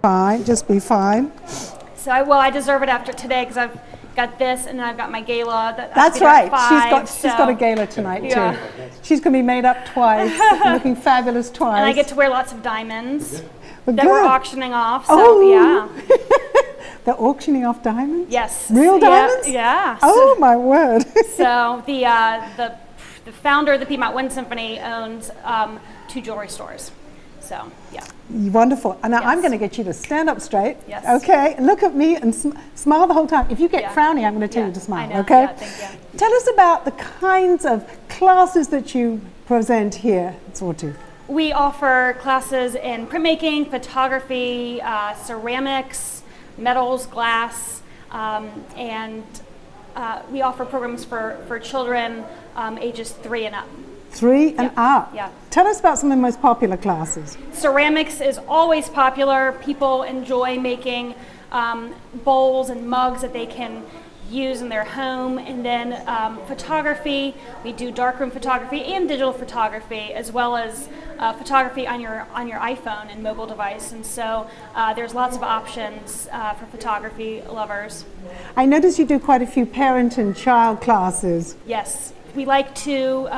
Fine, just be fine. So I deserve it after today because I've got this and then I've got my gala. That's right. She's got a gala tonight too. She's going to be made up twice, looking fabulous twice. And I get to wear lots of diamonds Well, that good. we're auctioning off. So yeah. They're auctioning off diamonds? Yes. Real diamonds? Yeah. Oh my word. So the founder of the Piedmont Wind Symphony owns 2 jewelry stores. So yeah. Wonderful. And now I'm Yes. going to get you to stand up straight. Yes. Okay. Look at me and smile the whole time. If you get frowny, I'm going to tell you to smile. I know. Okay. Yeah, thank you. Tell us about the kinds of classes that you present here at Sawtooth. We offer classes in printmaking, photography, ceramics, metals, glass, and we offer programs for children ages 3 and up. 3 and up. Yeah. Tell us about some of the most popular classes. Ceramics is always popular. People enjoy making bowls and mugs that they can use in their home. And then photography, we do darkroom photography and digital photography, as well as photography on your iPhone and mobile device. And so there's lots of options for photography lovers. I notice you do quite a few parent and child classes. Yes, we like to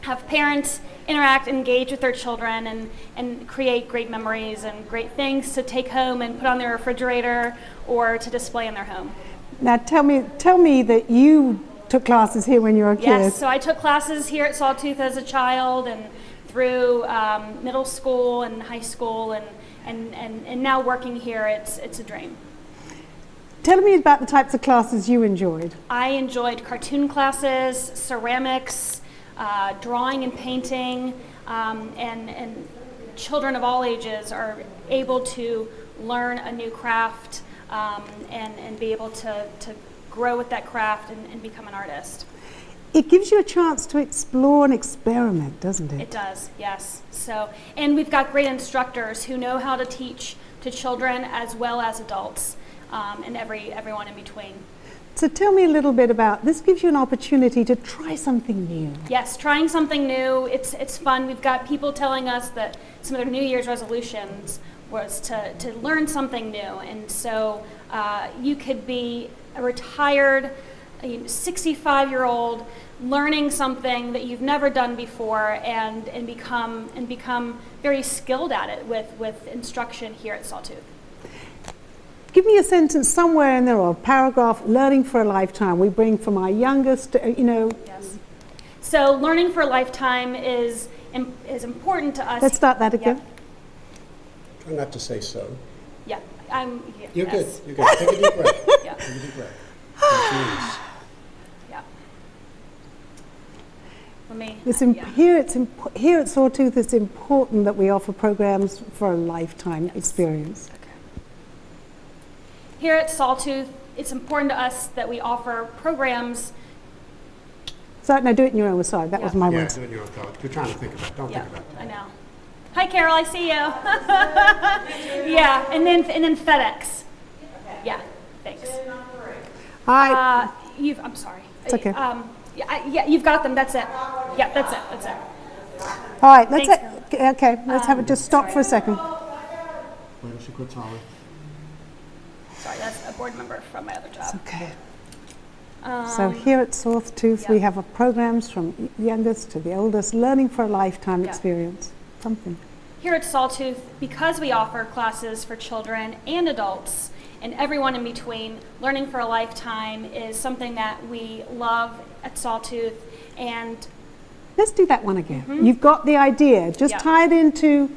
have parents interact, engage with their children, and create great memories and great things to take home and put on their refrigerator or to display in their home. Now tell me that you took classes here when you were a kid. Yes, so I took classes here at Sawtooth as a child and through middle school and high school and now working here, it's a dream. Tell me about the types of classes you enjoyed. I enjoyed cartoon classes, ceramics, drawing and painting, and children of all ages are able to learn a new craft and be able to grow with that craft and become an artist. It gives you a chance to explore and experiment, doesn't it? It does, yes. So, and we've got great instructors who know how to teach to children as well as adults, and everyone in between. So tell me a little bit about, this gives you an opportunity to try something new. Yes, trying something new, it's fun. We've got people telling us that some of their New Year's resolutions was to learn something new. And so you could be a retired 65-year-old learning something that you've never done before and become very skilled at it with instruction here at Sawtooth. Give me a sentence somewhere in there or a paragraph, learning for a lifetime. We bring from our youngest, Yes. So learning for a lifetime is important to us. Let's start that again. Yeah. Try not to say so. Yeah. You're yes. good. You're good. Take a deep breath. Yeah. Take a deep breath. Jeez. Yeah. Let me. Here at Sawtooth, it's important that we offer programs for a lifetime experience. Okay. Here at Sawtooth, it's important to us that we offer programs. So, no, do it in your own side. That was my Yeah, words. do it in your own thought. You're trying to think about it. Don't Yeah, think about that. I know. Hi, Carol. I see you. Yeah, and then FedEx. Yeah, thanks. Hi. I'm sorry. It's okay. Yeah, you've got them. That's it. Yeah, that's it. That's it. All right, let's Thanks, let's have it just stop for a second. Wait till she quits hollering. Sorry, that's a board member from my other job. Okay. So here at Sawtooth, we have programs from youngest to the oldest, learning for a lifetime experience. Something. Here at Sawtooth, because we offer classes for children and adults and everyone in between, learning for a lifetime is something that we love at Sawtooth. And Let's do that one again. You've got the idea. Just tie it into,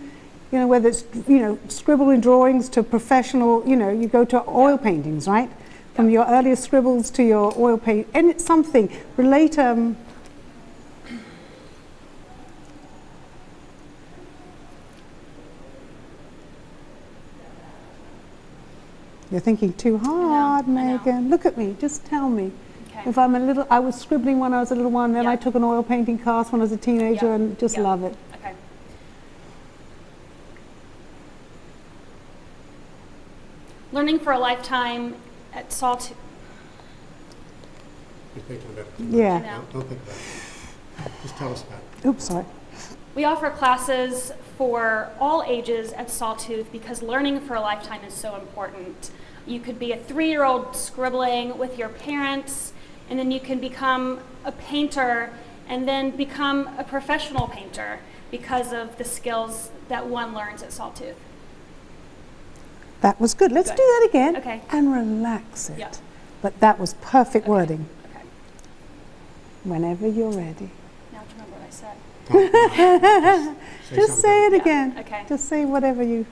whether it's, scribbling drawings to professional, you go to oil paintings, right? From your earliest scribbles to your oil paint, and it's something. Relate, You're thinking too hard, I know. Megan. Look at me. Just tell me. Okay. If I'm I was scribbling when I was a little one, then I took an oil painting class when I was a teenager and just love it. Okay. Learning for a lifetime at Sawtooth. You're thinking about it. Yeah. I know. Don't think about it. Just tell us about it. Oops, sorry. We offer classes for all ages at Sawtooth because learning for a lifetime is so important. You could be a 3-year-old scribbling with your parents, and then you can become a painter and then become a professional painter because of the skills that one learns at Sawtooth. That was good. Let's do that again. Okay. And relax it. Yeah. But that was perfect Okay. wording. Okay. Whenever you're ready. Now to remember what I said. Just say it Yeah, again. okay. Just say whatever you.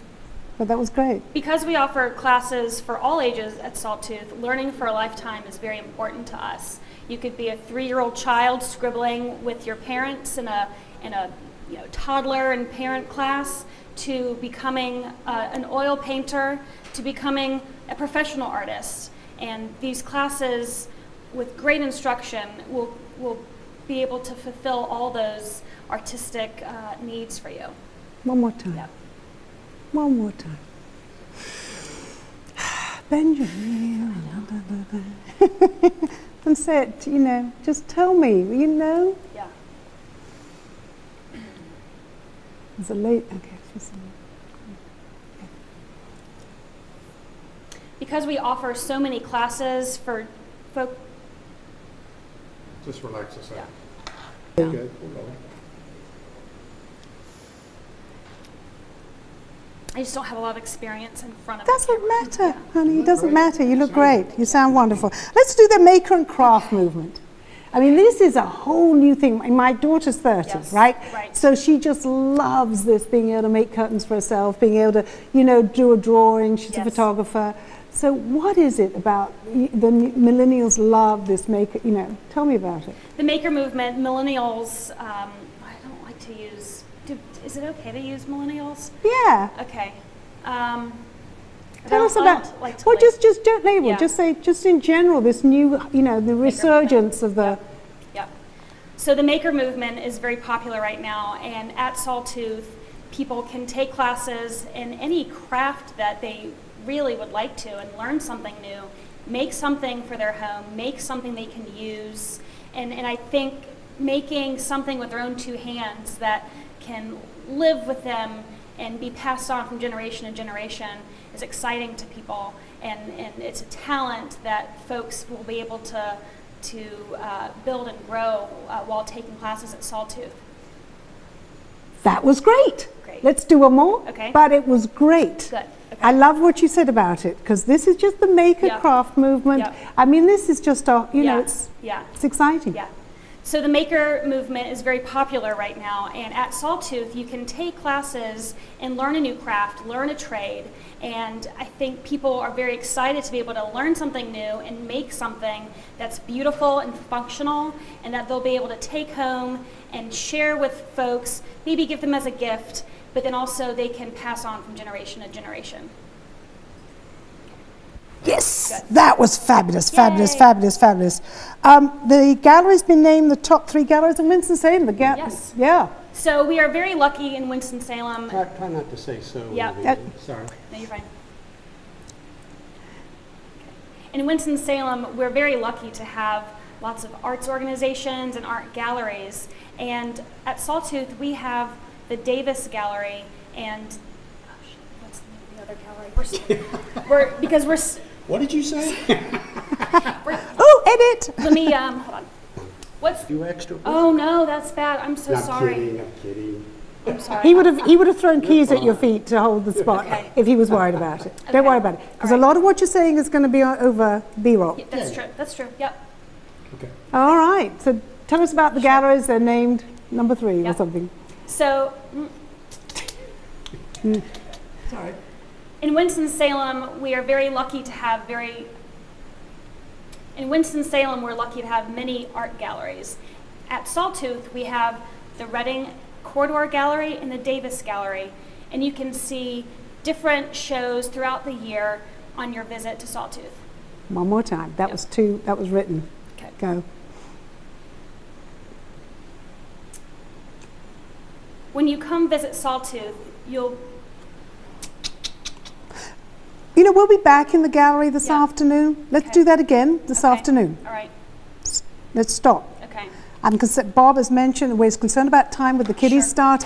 But that was great. Because we offer classes for all ages at Sawtooth, learning for a lifetime is very important to us. You could be a 3-year-old child scribbling with your parents in a toddler and parent class, to becoming an oil painter, to becoming a professional artist. And these classes, with great instruction, will be able to fulfill all those artistic needs for you. One more time. Yep. One more time. Benjamin. And say it, just tell me, Yeah. It's a late, okay. Because we offer so many classes for folk. Just relax a second. Yeah. Good, we'll go. I just don't have a lot of experience in front of Doesn't matter, honey, it doesn't matter. You look great. You sound wonderful. Let's do the maker and craft movement. I mean, this is a whole new thing. My daughter's 30, Yes, right? right. So she just loves this, being able to make curtains for herself, being able to, do a drawing. She's a Yes. photographer. So what is it about the millennials love this maker, tell me about it. The maker movement, millennials, I don't like to use, is it okay to use millennials? Yeah. Okay. Tell us about, just don't label, Yeah. just say, just in general, this new, the resurgence of the, Yep. So the maker movement is very popular right now, and at Sawtooth, people can take classes in any craft that they really would like to and learn something new, make something for their home, make something they can use, and I think making something with their own 2 hands that can live with them and be passed on from generation to generation is exciting to people, and it's a talent that folks will be able to build and grow while taking classes at Sawtooth. that was great. Great. Let's do one more. Okay. But it was great. Good. Okay. I love what you said about it, because this is just the maker Yeah. craft movement. Yeah. I mean, this is just Yeah. it's Yeah. exciting. Yeah. So the maker movement is very popular right now, and at Sawtooth you can take classes and learn a new craft, learn a trade, and I think people are very excited to be able to learn something new and make something that's beautiful and functional, and that they'll be able to take home and share with folks, maybe give them as a gift, but then also they can pass on from generation to generation. Yes, Good. that was fabulous, fabulous, Yay. fabulous, fabulous. The gallery's been named the top 3 galleries in Winston-Salem. Yes. Yeah. So we are very lucky in Winston-Salem. Try not to say so. Yeah. Sorry. No, you're fine. In Winston-Salem, we're very lucky to have lots of arts organizations and art galleries. And at Sawtooth, we have the Davis Gallery and, what's the name of the other gallery? What did you say? Oh, edit! Let me, hold on. What's, You extra? oh no, that's bad. I'm so I'm sorry. kidding, I'm kidding. I'm sorry. He would have thrown keys at your feet to hold the spot Okay. if he was worried about it. Don't Okay. worry about it, because All a right. lot of what you're saying is going to be over B-roll. Yeah, that's true. That's true. Yep. Okay. All right. So tell us about the galleries. They're named number 3 or Yeah. something. So, Sorry. in Winston-Salem, we are very lucky to have in Winston-Salem, we're lucky to have many art galleries. At Sawtooth, we have the Reading Corridor Gallery and the Davis Gallery, and you can see different shows throughout the year on your visit to Sawtooth. One more time. That was 2. That was written. Okay. Go. When you come visit Sawtooth, you'll We'll be back in the gallery this Yeah. afternoon. Let's Okay. do that again this Okay. afternoon. All right. Let's stop. Okay. Bob has mentioned we're concerned about time with the kiddies start.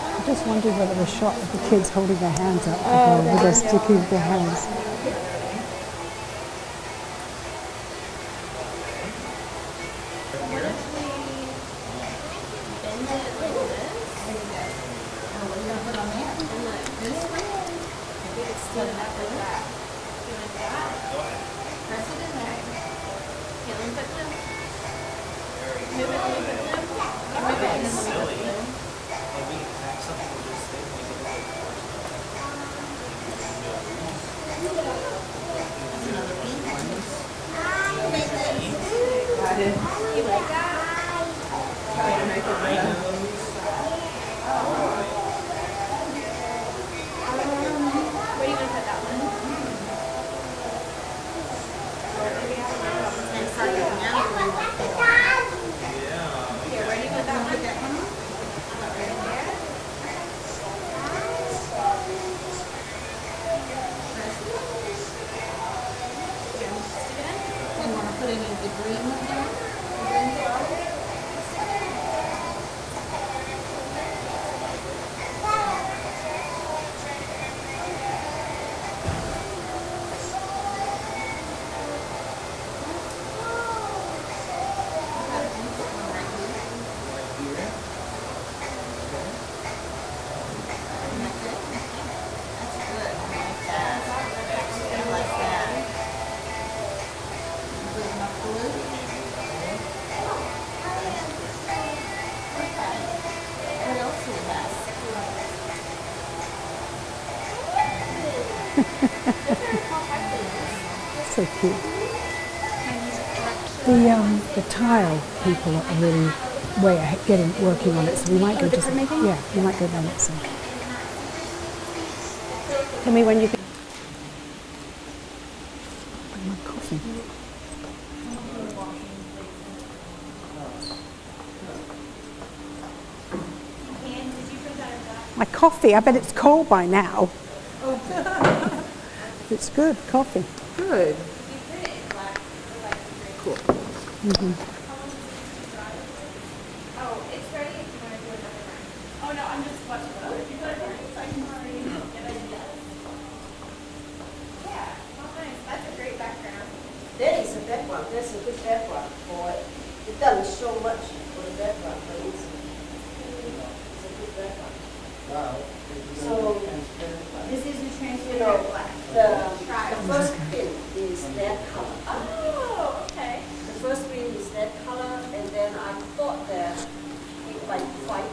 I just wondered whether the shot of the kids holding their hands up with their sticky with their hands. So cute. The tile people are really way ahead, working on it, so we might go the just printmaking? yeah, we might go down that side. Tell me when you can. My coffee. My coffee. I bet it's cold by now. It's good coffee. Good. Cool. Oh, it's ready if you want to do another round. Oh, no, I'm just watching the other people. I can already get ideas. Yeah, well, nice. That's a great background. That is a background. That's a good background for it. It doesn't show much for the background, but it's a good background. So This is the you transparent know, black. the first pin is that color. Oh, okay. The first pin is that color, and then I thought that it might fight.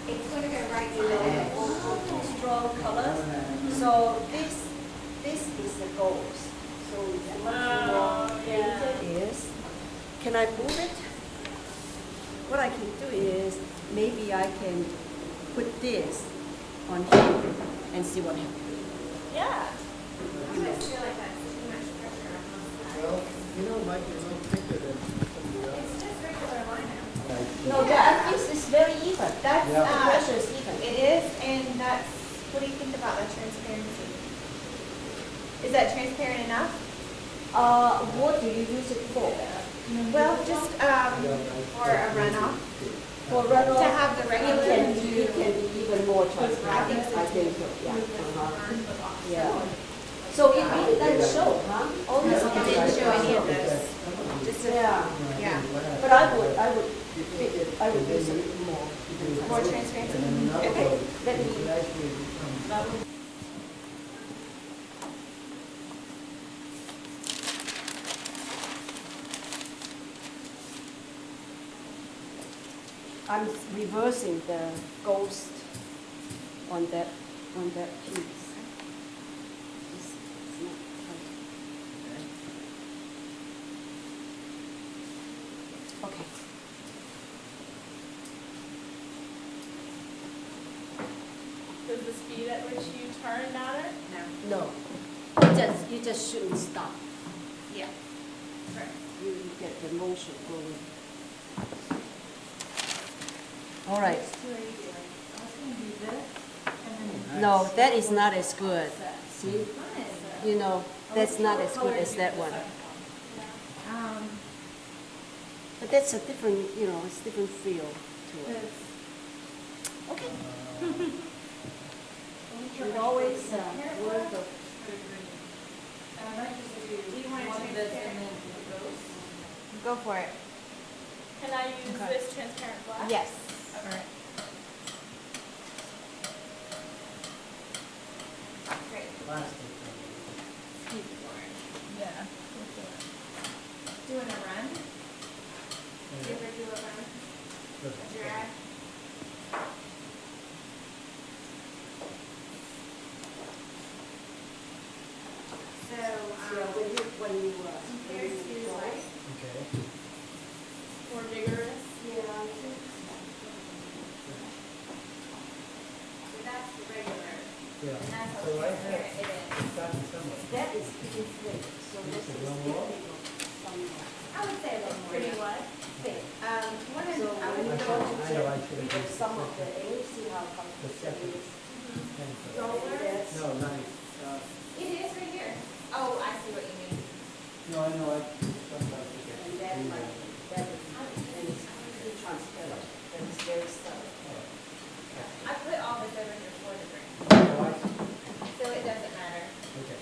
It's going to go right You to the know, edge. two strong colors. So this is the gold. So it's much more painted is. Can I move it? What I can do is maybe I can put this on here and see what happens. Yeah. I just feel like that's too much pressure on most of that. Well, you know, it might be a little thicker than somebody else. It's just regular lino. No, that piece is very even. That's, The pressure is even. it is, and that's, what do you think about the transparency? Is that transparent enough? What do you use it for? Well, just, for a runoff. For runoff? To have the regular- It can be even more transparent. I think so. I think so, yeah. Yeah. So it really doesn't show, huh? All this It didn't show any of this. Just a, Yeah. yeah. But I would use it more. More transparency. Okay, let me. I'm reversing the ghost on that piece. It's not right. Okay. Does the speed at which you turn matter? No, you just shouldn't stop. Yeah. Right. You get the motion going. All right. No, that is not as good. See? You know, that's not as good as that one. But that's a different, you know, it's different feel to it. Okay. Should always work the. Do you want to transparent? Go for it. Can I use this transparent black? Yes. Okay. Great. Yeah. Doing a run? Do you ever do a run? A drag? So, When you compared to like, Okay. More vigorous. so that's the regular, Yeah. and that's how So I have, transparent it is. it's got somewhere. that is pretty thick, so this is somewhere. I would say a little more. Pretty what? Thick. One is, So I when would you go go to to I know I should have with used some the of the, and you see how The comfortable second. it is. roller. That's, No, nice. It is right here. Oh, I see what you mean. No, I know, I sometimes forget. and that might, that is, and it's pretty transparent, and it's very subtle. I put all this over here for the drink, Oh, I see. so it doesn't matter. Okay.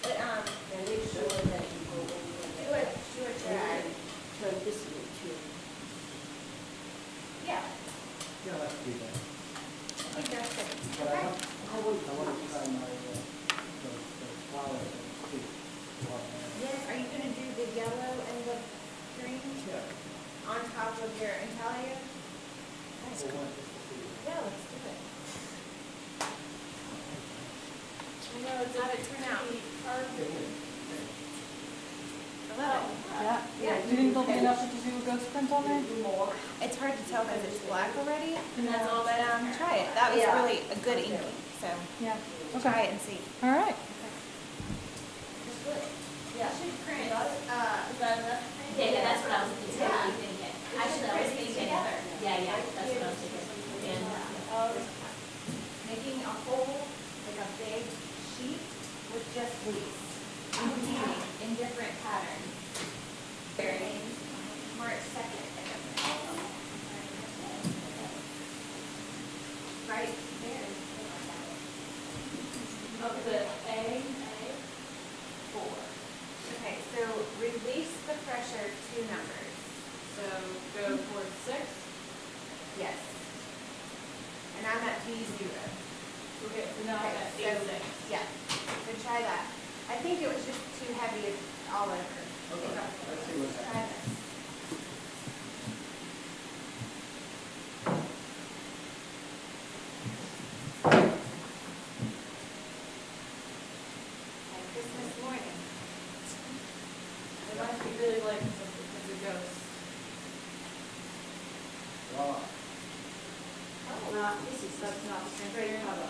But, And make sure that you go over do there. a drag. Turn this way too. Yeah, Yeah, let's do that. I think that's good. But Okay. I want to try my, the flowers and see what, Yes, are you gonna do the yellow and the green yeah. on top of your intaglio? That's We'll good. want to see. Yeah, let's do it. And No, it's how it turned out. Yeah. Do you think there'll be enough to do a ghost print on there? It's hard to tell because it's black already, but try it. That was really a good inking, so Yeah. try it and see. All right. Yeah. Print. Is that enough? Yeah, that's what I was thinking. I was thinking, yeah, that's what I was thinking. And Making a whole, like a big sheet with just leaves. In different patterns. More accepted. Right there. Of the A. 4. Okay, so release the pressure 2 numbers. So go towards 6. Yes. And I'm at B0. Okay, so now I'm at So, A6. yeah, so try that. I think it was just too heavy all over. Okay, let's see what's Try happening. this. Like Christmas morning. It must be really like it's a ghost. Wow. This is not Great color.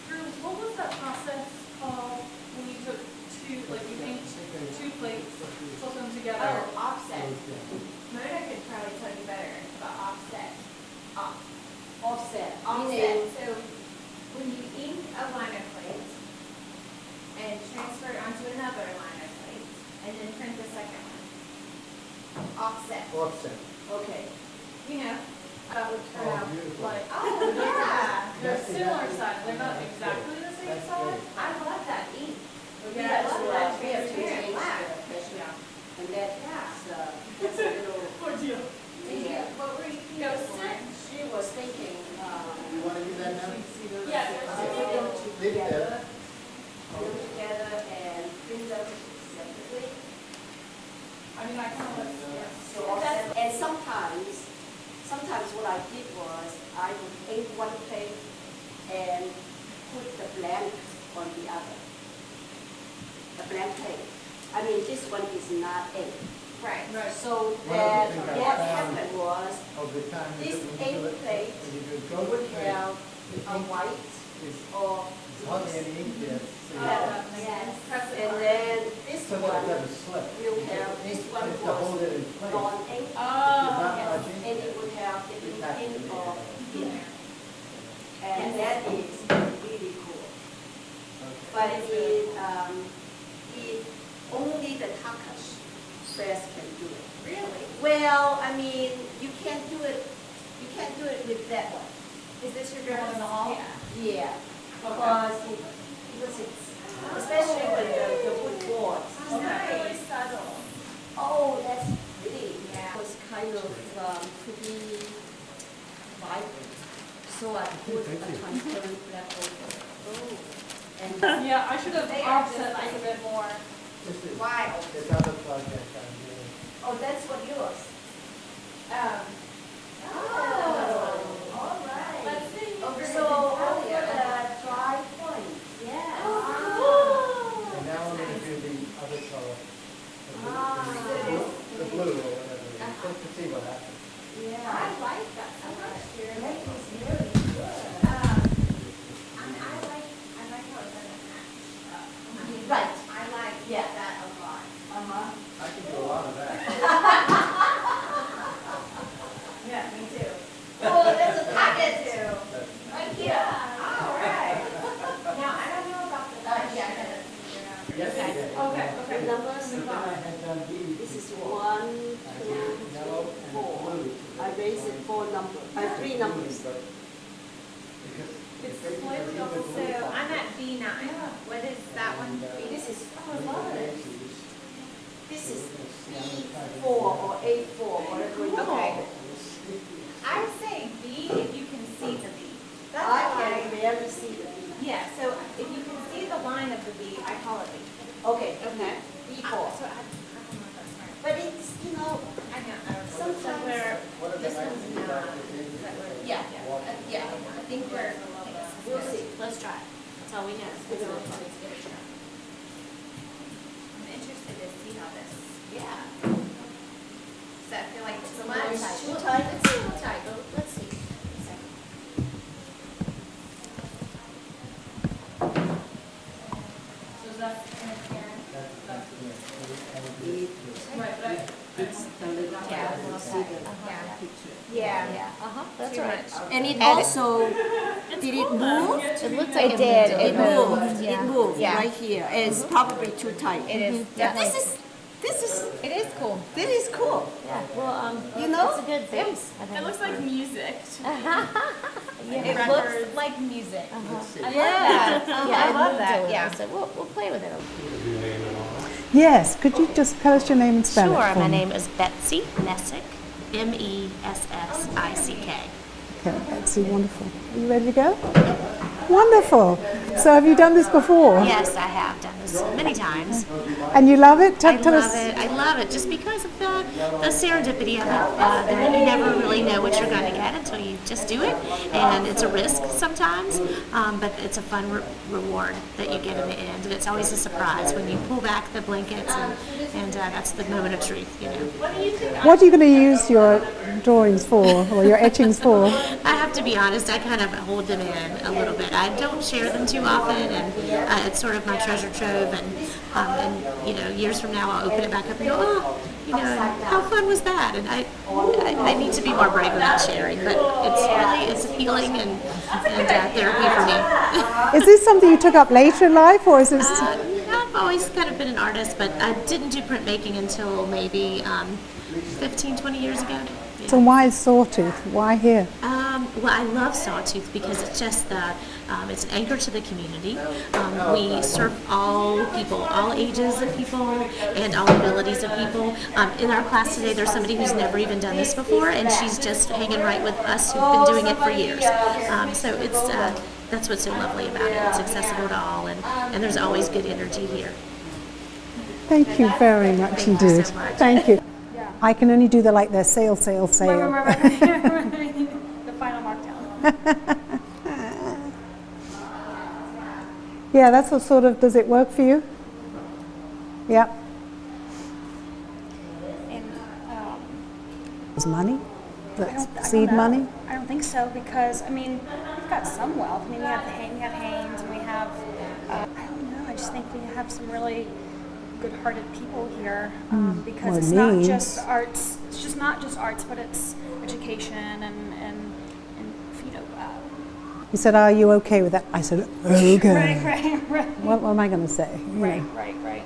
Drew, what was that process called when you took two, like you inked 2 plates, put them together? Oh, offset. Mona could probably tell you better about offset. offset. Offset. So when you ink a liner plate and transfer it onto another liner plate and then print the second one. Offset. Offset. Okay. You know. That would turn out beautiful. like, Oh, yeah. they're That's- similar that's- size, they're not exactly the same That's size. good. I love that ink. We Yeah, I have love to, that we have to transparent change black. the pressure. Yeah. And that's a little, Poor deal. Did you, Yeah. what were you Go thinking for? sit. she was thinking, You want to do that now? Yeah, put there's them Leave it together, there. put them together and print them separately. I mean, I kind of, yeah. So offset, and sometimes what I did was I would ink one plate and put the blank on the other. The blank plate. I mean, this one is not ink. Right. So One of the that things I what found happened was Over time, this when you do ink it, plate when you do you ghost would plate, have the a ink white is or hardly any ink there. So you- yes. Press it And hard. then this So that it one doesn't slip. will have, this Ink one is to hold was it in place. non-ink. Oh, Not yes. much ink And it there. would have the It has to ink be of there. here. And that is really cool. But it only the Takash press can do it. Really? Well, I mean, you can't do it with that one. Is this your Your one in the hall? Yeah. Yeah, because it's, especially with the wood boards. Really subtle. Oh, that's pretty. Yeah. It was kind of pretty vibrant. So I put a transparent black over. Oh. And Yeah, I should have They are offset just this a bit more. This is, Wild. this other project I'm doing. oh, that's what yours. All right. Let's see. Over So over Natalia. the dry point. Yeah. And now I'm going to do the other color. The blue or whatever, just to see what happens. I like that so much. That is really good. I like how it doesn't match. Right. I like Yeah. that a lot. Uh-huh. I can do a lot of that. Yeah, me too. Oh, that's a I get to. That's- Thank you. All right. Now, I don't know about the lunch. yeah. I gotta figure out. Yesterday. Okay, The okay. numbers, So then I had done these this is before. 1, I 2, did yellow 3, and 4. blue. I raised it 4 numbers, 3 numbers. But because It's if slightly you off do the So I'm at B9. What is that one? This is bases, this is you're gonna see how many E4 or A4, whatever you call Okay. it. I would say B if you can see the B. That's I okay. can barely see the B. Yeah, so if you can see the line of the B, I call it B. Okay, Okay. B4. So I don't know if that's right. But it's, I know, I don't know. sometimes, What are the This nice one's things not. about this is That we're- yeah, walking. yeah. I think we're, We'll see. let's try. That's all we know. Let's give it a try. I'm interested to see how this. Yeah. Does that feel like too much? Too tight? Let's see a little tight. Let's see. So is that interference? It's the little tab. You see the picture. Yeah. That's Too right. much. And it also, did it move? It looks like It did. It moved. Yeah. It moved Yeah. right here. And it's probably too tight. It is But definitely. It is cool. this is cool. Yeah. Well, You know? it's a good base. I think. It looks like music. It looks like music. I love Yeah. that. Yeah, I love that. Yeah. Yeah. So we'll play with it. Yes, could you just tell us your name and spell it Sure, for my me? name is Betsy Messick, Messick. Okay, Betsy, wonderful. Are you ready to go? Wonderful. So have you done this before? Yes, I have done this many times. And you love it? I Tell love us. it. I love it just because of the serendipity of it. That you never really know what you're going to get until you just do it, and it's a risk sometimes, but it's a fun reward that you get in the end, and it's always a surprise when you pull back the blankets, and that's the moment of truth, you know. What are you going to use your drawings for, or your etchings for? I have to be honest, I kind of hold them in a little bit. I don't share them too often, and it's sort of my treasure trove, and you know, years from now I'll open it back up and go, oh, you know, how fun was that? And I need to be more brave about sharing, but it's healing and therapy for me. Is this something you took up later in life, or is this? I've always kind of been an artist, but I didn't do printmaking until maybe 15, 20 years ago. Yeah. So why Sawtooth? Why here? Well, I love Sawtooth because it's just it's an anchor to the community. We serve all people, all ages of people, and all abilities of people. In our class today, there's somebody who's never even done this before, and she's just hanging right with us who've been doing it for years. So it's that's what's so lovely about it. It's accessible to all, and there's always good energy here. Thank you very much Thank you indeed. so much. Thank you. I can only do the sail, sail, Right, sail. right. The final markdown. Yeah, that's what sort of, does it work for you? Yeah. And Is money? I That's don't seed know. money? I don't think so, because I mean we've got some wealth. I mean we have Haynes, and we have I don't know. I just think we have some really good-hearted people here, because Well, it's not needs. just arts. It's just not just arts, but it's education and you know. He said, are you okay with that? I said, okay. Right. What am I going to say? You know. Right.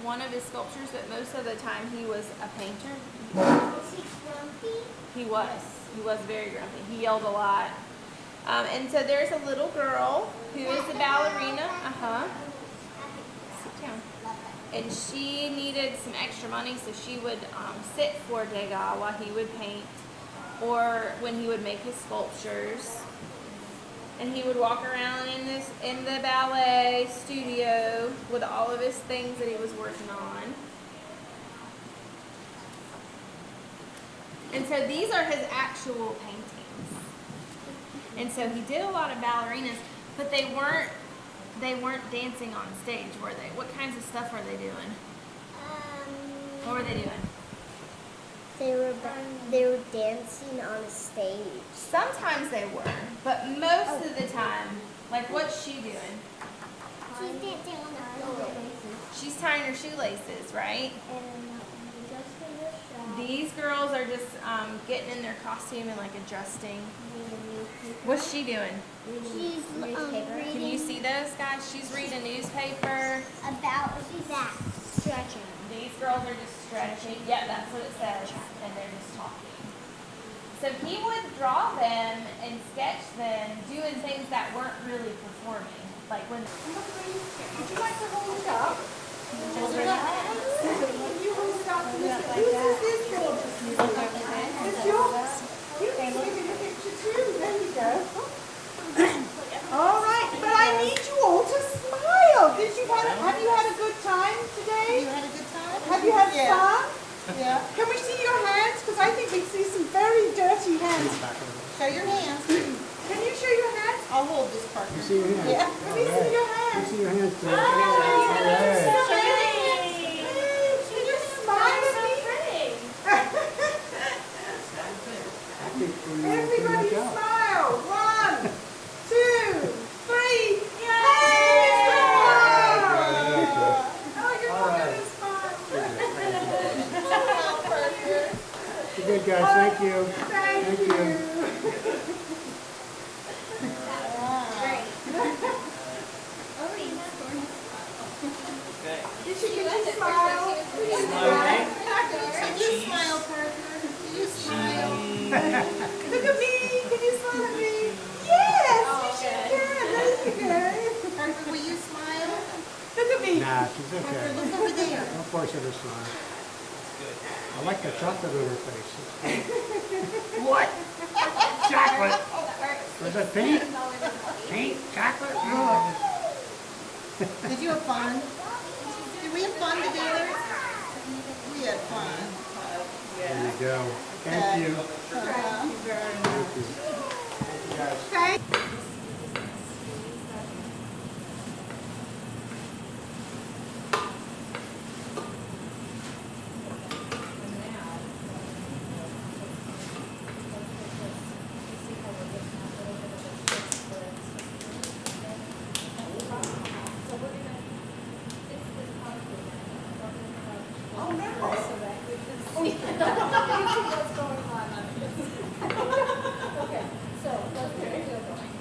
one of his sculptures, but most of the time he was a painter. Was he grumpy? He was. He was very grumpy. He yelled a lot. And so there's a little girl who is a ballerina. Sit down. And she needed some extra money, so she would sit for Degas while he would paint, or when he would make his sculptures. And he would walk around in the ballet studio with all of his things that he was working on. And so these are his actual paintings. And so he did a lot of ballerinas, but they weren't dancing on stage, were they? What kinds of stuff were they doing? What were they doing? They were dancing on a stage. Sometimes they were, but most of the time, like what's she doing? She's dancing on the floor. She's tying her shoelaces, right? And just in the shop. These girls are just getting in their costume and like adjusting. What's she doing? She's Can you see those guys? She's reading a newspaper. about that. Stretching. These girls are just stretching. Yeah, that's what it says. And they're just talking. So he would draw them and sketch them doing things that weren't really performing. Like when... Would you like to hold it up? Hold it up. You hold it up to this. Whose is this gorgeous music? It's yours. You can take a picture too. There you go. All right, but I need you all to smile. Have you had a good time today? You had a good time? Have you had fun? Yeah. Can we see your hands? Because I think we see some very dirty hands. Show your hands. Can you show your hands? I'll hold this part. You see your hands? Yeah. Let me see your hands. You see your hands, too. Can you smile at me? Everybody smile. 1, 2, 3. Yay! Oh, you're going to smile. You're good, guys. Thank you. Thank you. Did you smile? Can you smile, Parker? Can you smile? Look at me. Can you smile at me? Yes, yes, you can. There you go. Parker, will you smile? Look at me. Nah, she's okay. Parker, look over there. Don't force her to smile. I like the chocolate on her face. What? Chocolate? Was that pink? Pink? Chocolate? Did you have fun? Did we have fun together? We had fun. There you go. Thank you. Thank you very much. Thank you. Thank you, guys. Thank Okay, so let's get a deal going.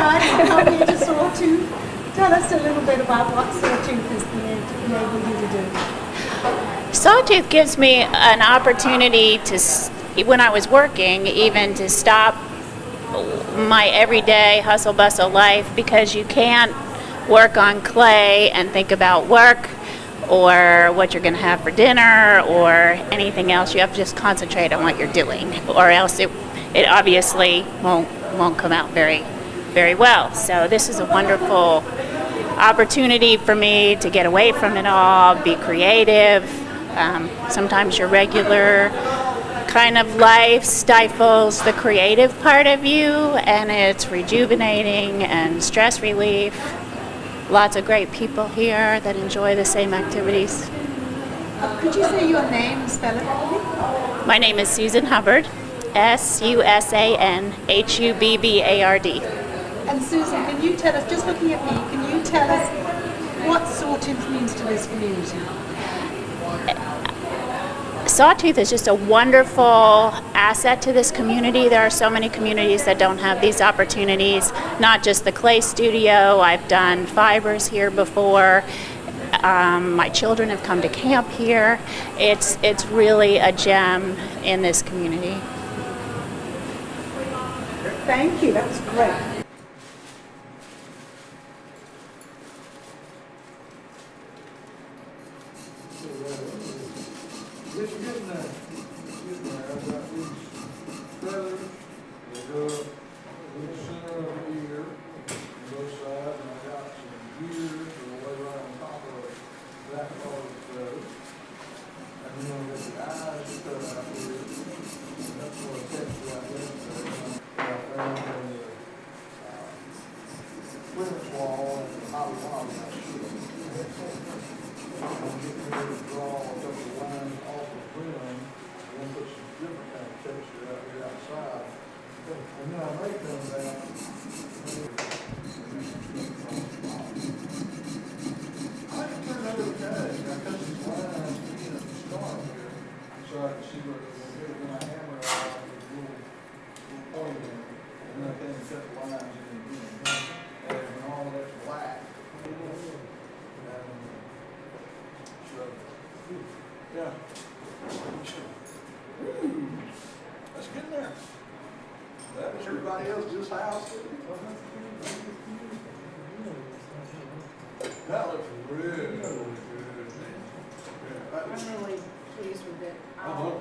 outside and come here to Sawtooth. Tell us a little bit about what Sawtooth has enabled you to do. Sawtooth gives me an opportunity to, when I was working, even to stop my everyday hustle bustle life, because you can't work on clay and think about work or what you're going to have for dinner or anything else. You have to just concentrate on what you're doing, or else it obviously won't come out very well. So this is a wonderful opportunity for me to get away from it all, be creative. Sometimes your regular kind of life stifles the creative part of you, and it's rejuvenating and stress relief. Lots of great people here that enjoy the same activities. Could you say your name and spell it for me? My name is Susan Hubbard, SUSAN HUBBARD. And Susan, can you tell us, just looking at me, can you tell us what Sawtooth means to this community? Sawtooth is just a wonderful asset to this community. There are so many communities that don't have these opportunities, not just the clay studio. I've done fibers here before. My children have come to camp here. It's really a gem in this community. Thank you, that was great. It's getting there. I've got these feathers that go in the center of the ear on both sides, and I got some gears that will lay right on top of that part of the feather. And then I've got the eyes cut out here, and that's what I kept right yesterday. I found in the clearance wall and the Hobby Lobby. I'm getting ready to draw a couple of lines off of them, and then put some different kind of texture out here outside. And then I may come down. I can turn over the cage, and I cut these lines in at the start here, so I can see what they're going to do. Then I hammer it out with a little point in it, and then I can cut the lines in again. And all of that's black. Yeah. That's good in there. That was everybody else's house. That looks really good. I'm really pleased with it. Uh-huh.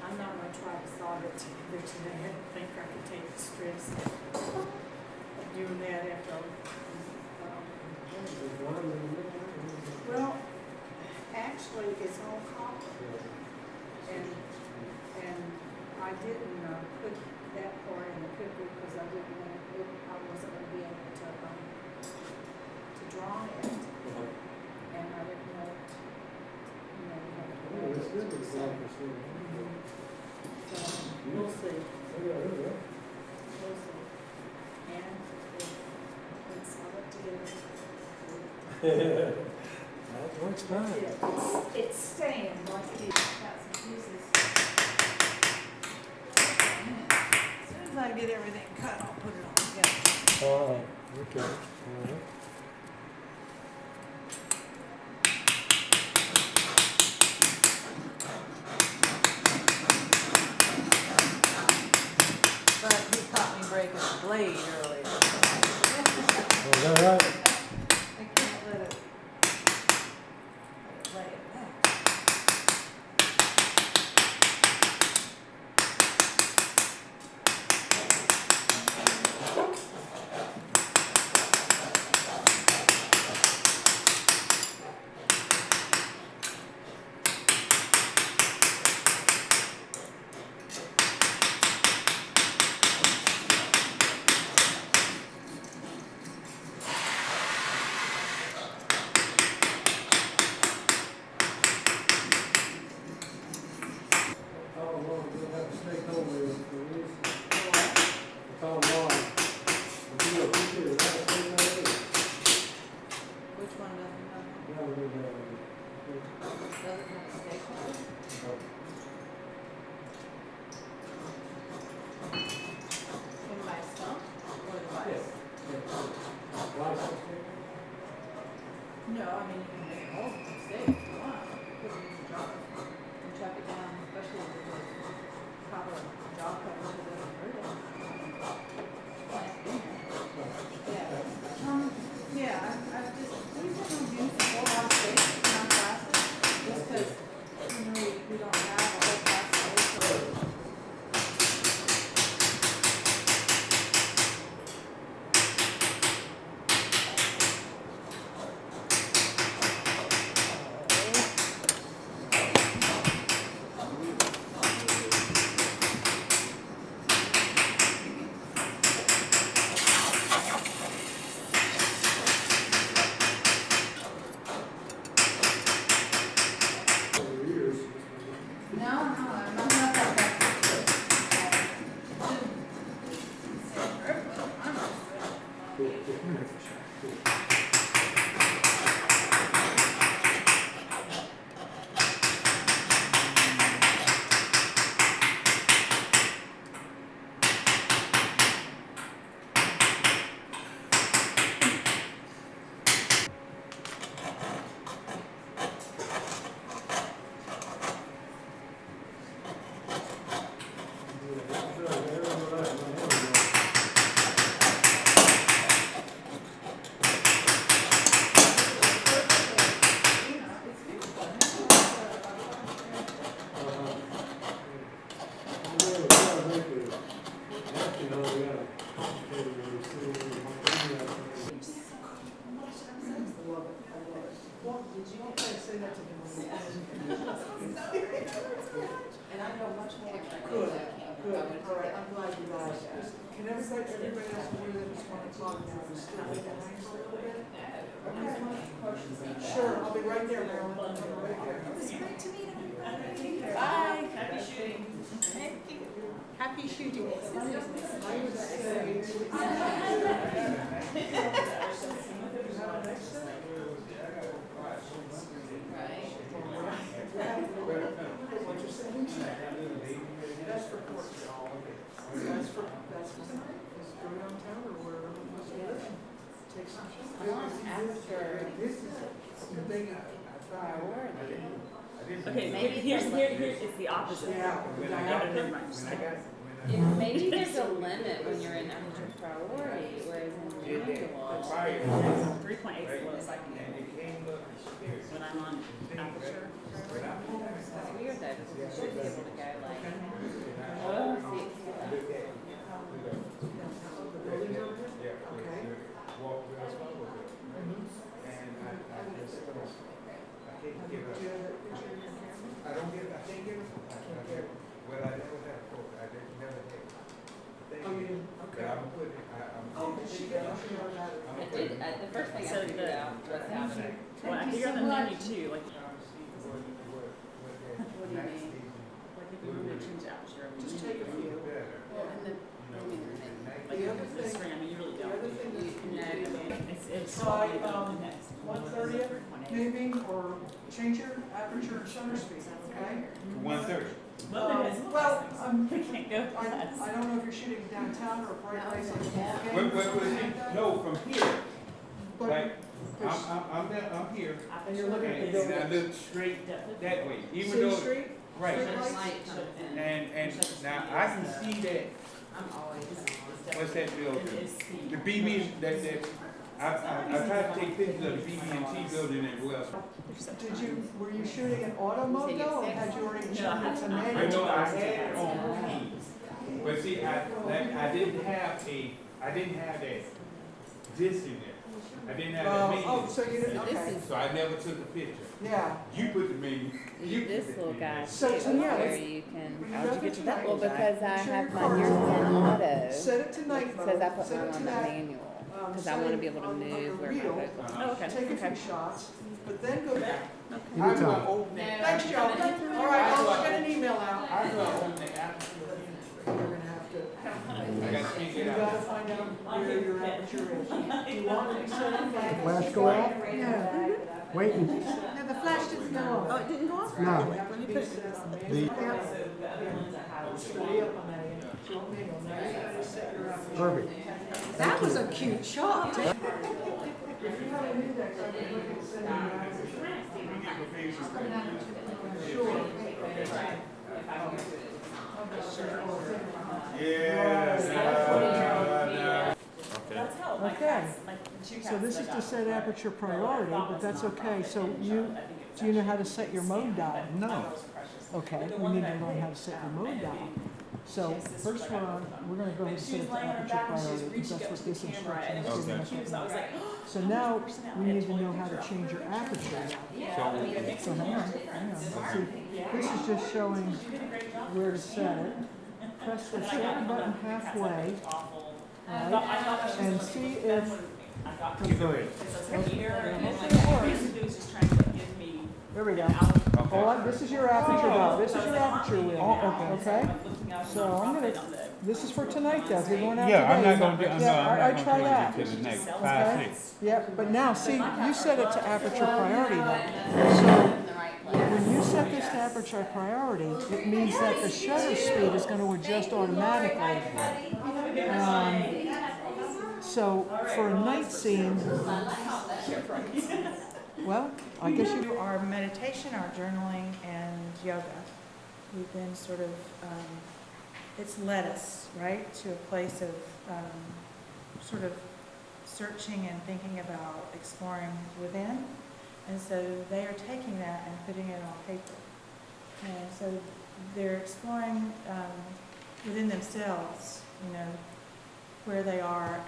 I'm not going to try to solve it together today. I don't think I can take the stress of doing that after. Well, actually, it's all copper, and I didn't put that part in the cooker because I didn't want it. I wasn't going to be able to draw it, and I didn't want so we'll see. We'll see. And it's all up together. That works fine. It's staying like it is. Got some pieces. As soon as I get everything cut, I'll put it all together. Okay. All right. But he caught me breaking the blade earlier. Is that right? I can't let it lay it back. Say that to him. And I know much more. Good, good. All right, I'm glad you guys. Can everybody else agree that it's 1 o'clock now? We still wait the hang for a little bit? Okay. Sure, I'll be right there, Marilyn. I'll be right there. It was great to meet everybody. Bye. Happy shooting. Happy shooting. I would say. That's for court. That's for tonight. Just go downtown or wherever you want to live. Take some. This is the thing Okay, maybe here's it's the opposite. Yeah. Never mind. Maybe there's a limit when you're in aperture priority, whereas in manual. 3.8 is what it's like when I'm on aperture. It's weird though, because you should be able to go like, oh, see. Well, I never had a quote. I didn't never had. Oh, you didn't? Okay. I'm gonna put it. Oh, she did. I did, the first thing I So figured out was how to. Well, I figured out the menu too, like, What do you mean? like if you want to change aperture. Just take a few. Well, in the, Like The other this thing- screen, I mean, you really The don't. other thing that you can No. do, It's try, the next. 1/30th, maybe, or change your aperture and shutter speed, okay? 1:30. Well, We can't go I fast. don't know if you're shooting downtown or a bright place like a ball game. No, from here. But Like, there's- I'm here. And you're looking at the And I building. look straight that way, even City though, Street? right. Street lights? light comes in. And now I can see that, I'm always on. what's that building? The BB, I tried to take pictures of the BB&T building as well. Were you shooting in auto mode though, or had you already changed it to I manual? know I had it on keys, but see, I didn't have that, this in there. I didn't have that menu. Oh, so you didn't, okay, So I never took a picture. yeah. You put the menu. You This put the little menu. guy So too, tonight- where you can. When you go to tonight, Well, because I make sure have your my cards European are- auto. Set it to night mode. Says I put set mine it to on the that, manual, because I want to be able to on the move where my wheel. vocals Oh, okay. Take a few shots, but then go back. I'm gonna open it. Thanks, Joe. All right, I'll get an email out. I'm gonna open it after. You're gonna have to, I gotta change you it gotta out. find out where your aperture is. Do you want to be set up like? Flash go off? No. Waiting. No, the flash didn't go off. Oh, it didn't go off? No. Let me put it on manual. It's way up on that end. So manual. Now you gotta set your aperture. Perfect. That was a cute shot. If you have an index, I can look at setting your aperture. Sure. Yeah. That's how, like, Okay. cats, like, two cats So this that is got to set aperture priority, but that's okay. So do you know how to set your mode dial? No. Okay, we need to learn how to set your mode dial. So first we're gonna go ahead and set it to aperture priority, because that's what this instruction is giving us right now. So now we need to know how to change your aperture. So hang on. See, this is just showing where to set it. Press the short button halfway, right, and see if, Go ahead. there we go. Hold on, this is your aperture dial, this is your aperture wheel, okay? So I'm gonna, this is for tonight though, if you're going out today. Yeah, I'm not gonna do, Yeah, I try that. to the next Okay? 5-6. Yeah, but now, see, you set it to aperture priority though. So when you set this to aperture priority, it means that the shutter speed is gonna adjust automatically. So for a night scene, well, I guess you, Our meditation, our journaling, and yoga, we've been sort of, it's led us, right, to a place of sort of searching and thinking about exploring within. And so they are taking that and putting it on paper. And so they're exploring within themselves, you know, where they are.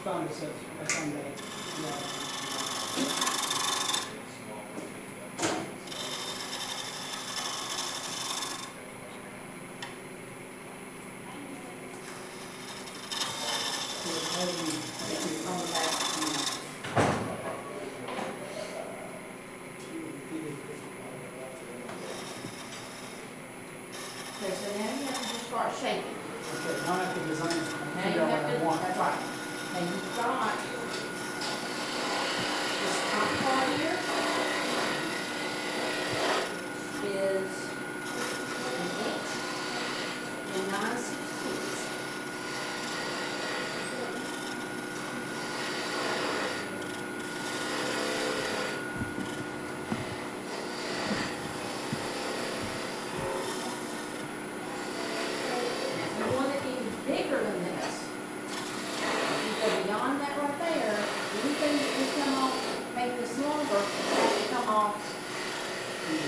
found it says, I found that, yeah. Okay, so now you have to just start shaking. Okay, now I have to design it. Now you have to, that's right. Now you've got this top part here is an inch and 9/16. You want it even bigger than this. If you go beyond that right there, anything that you come off, make this longer, has to come off. If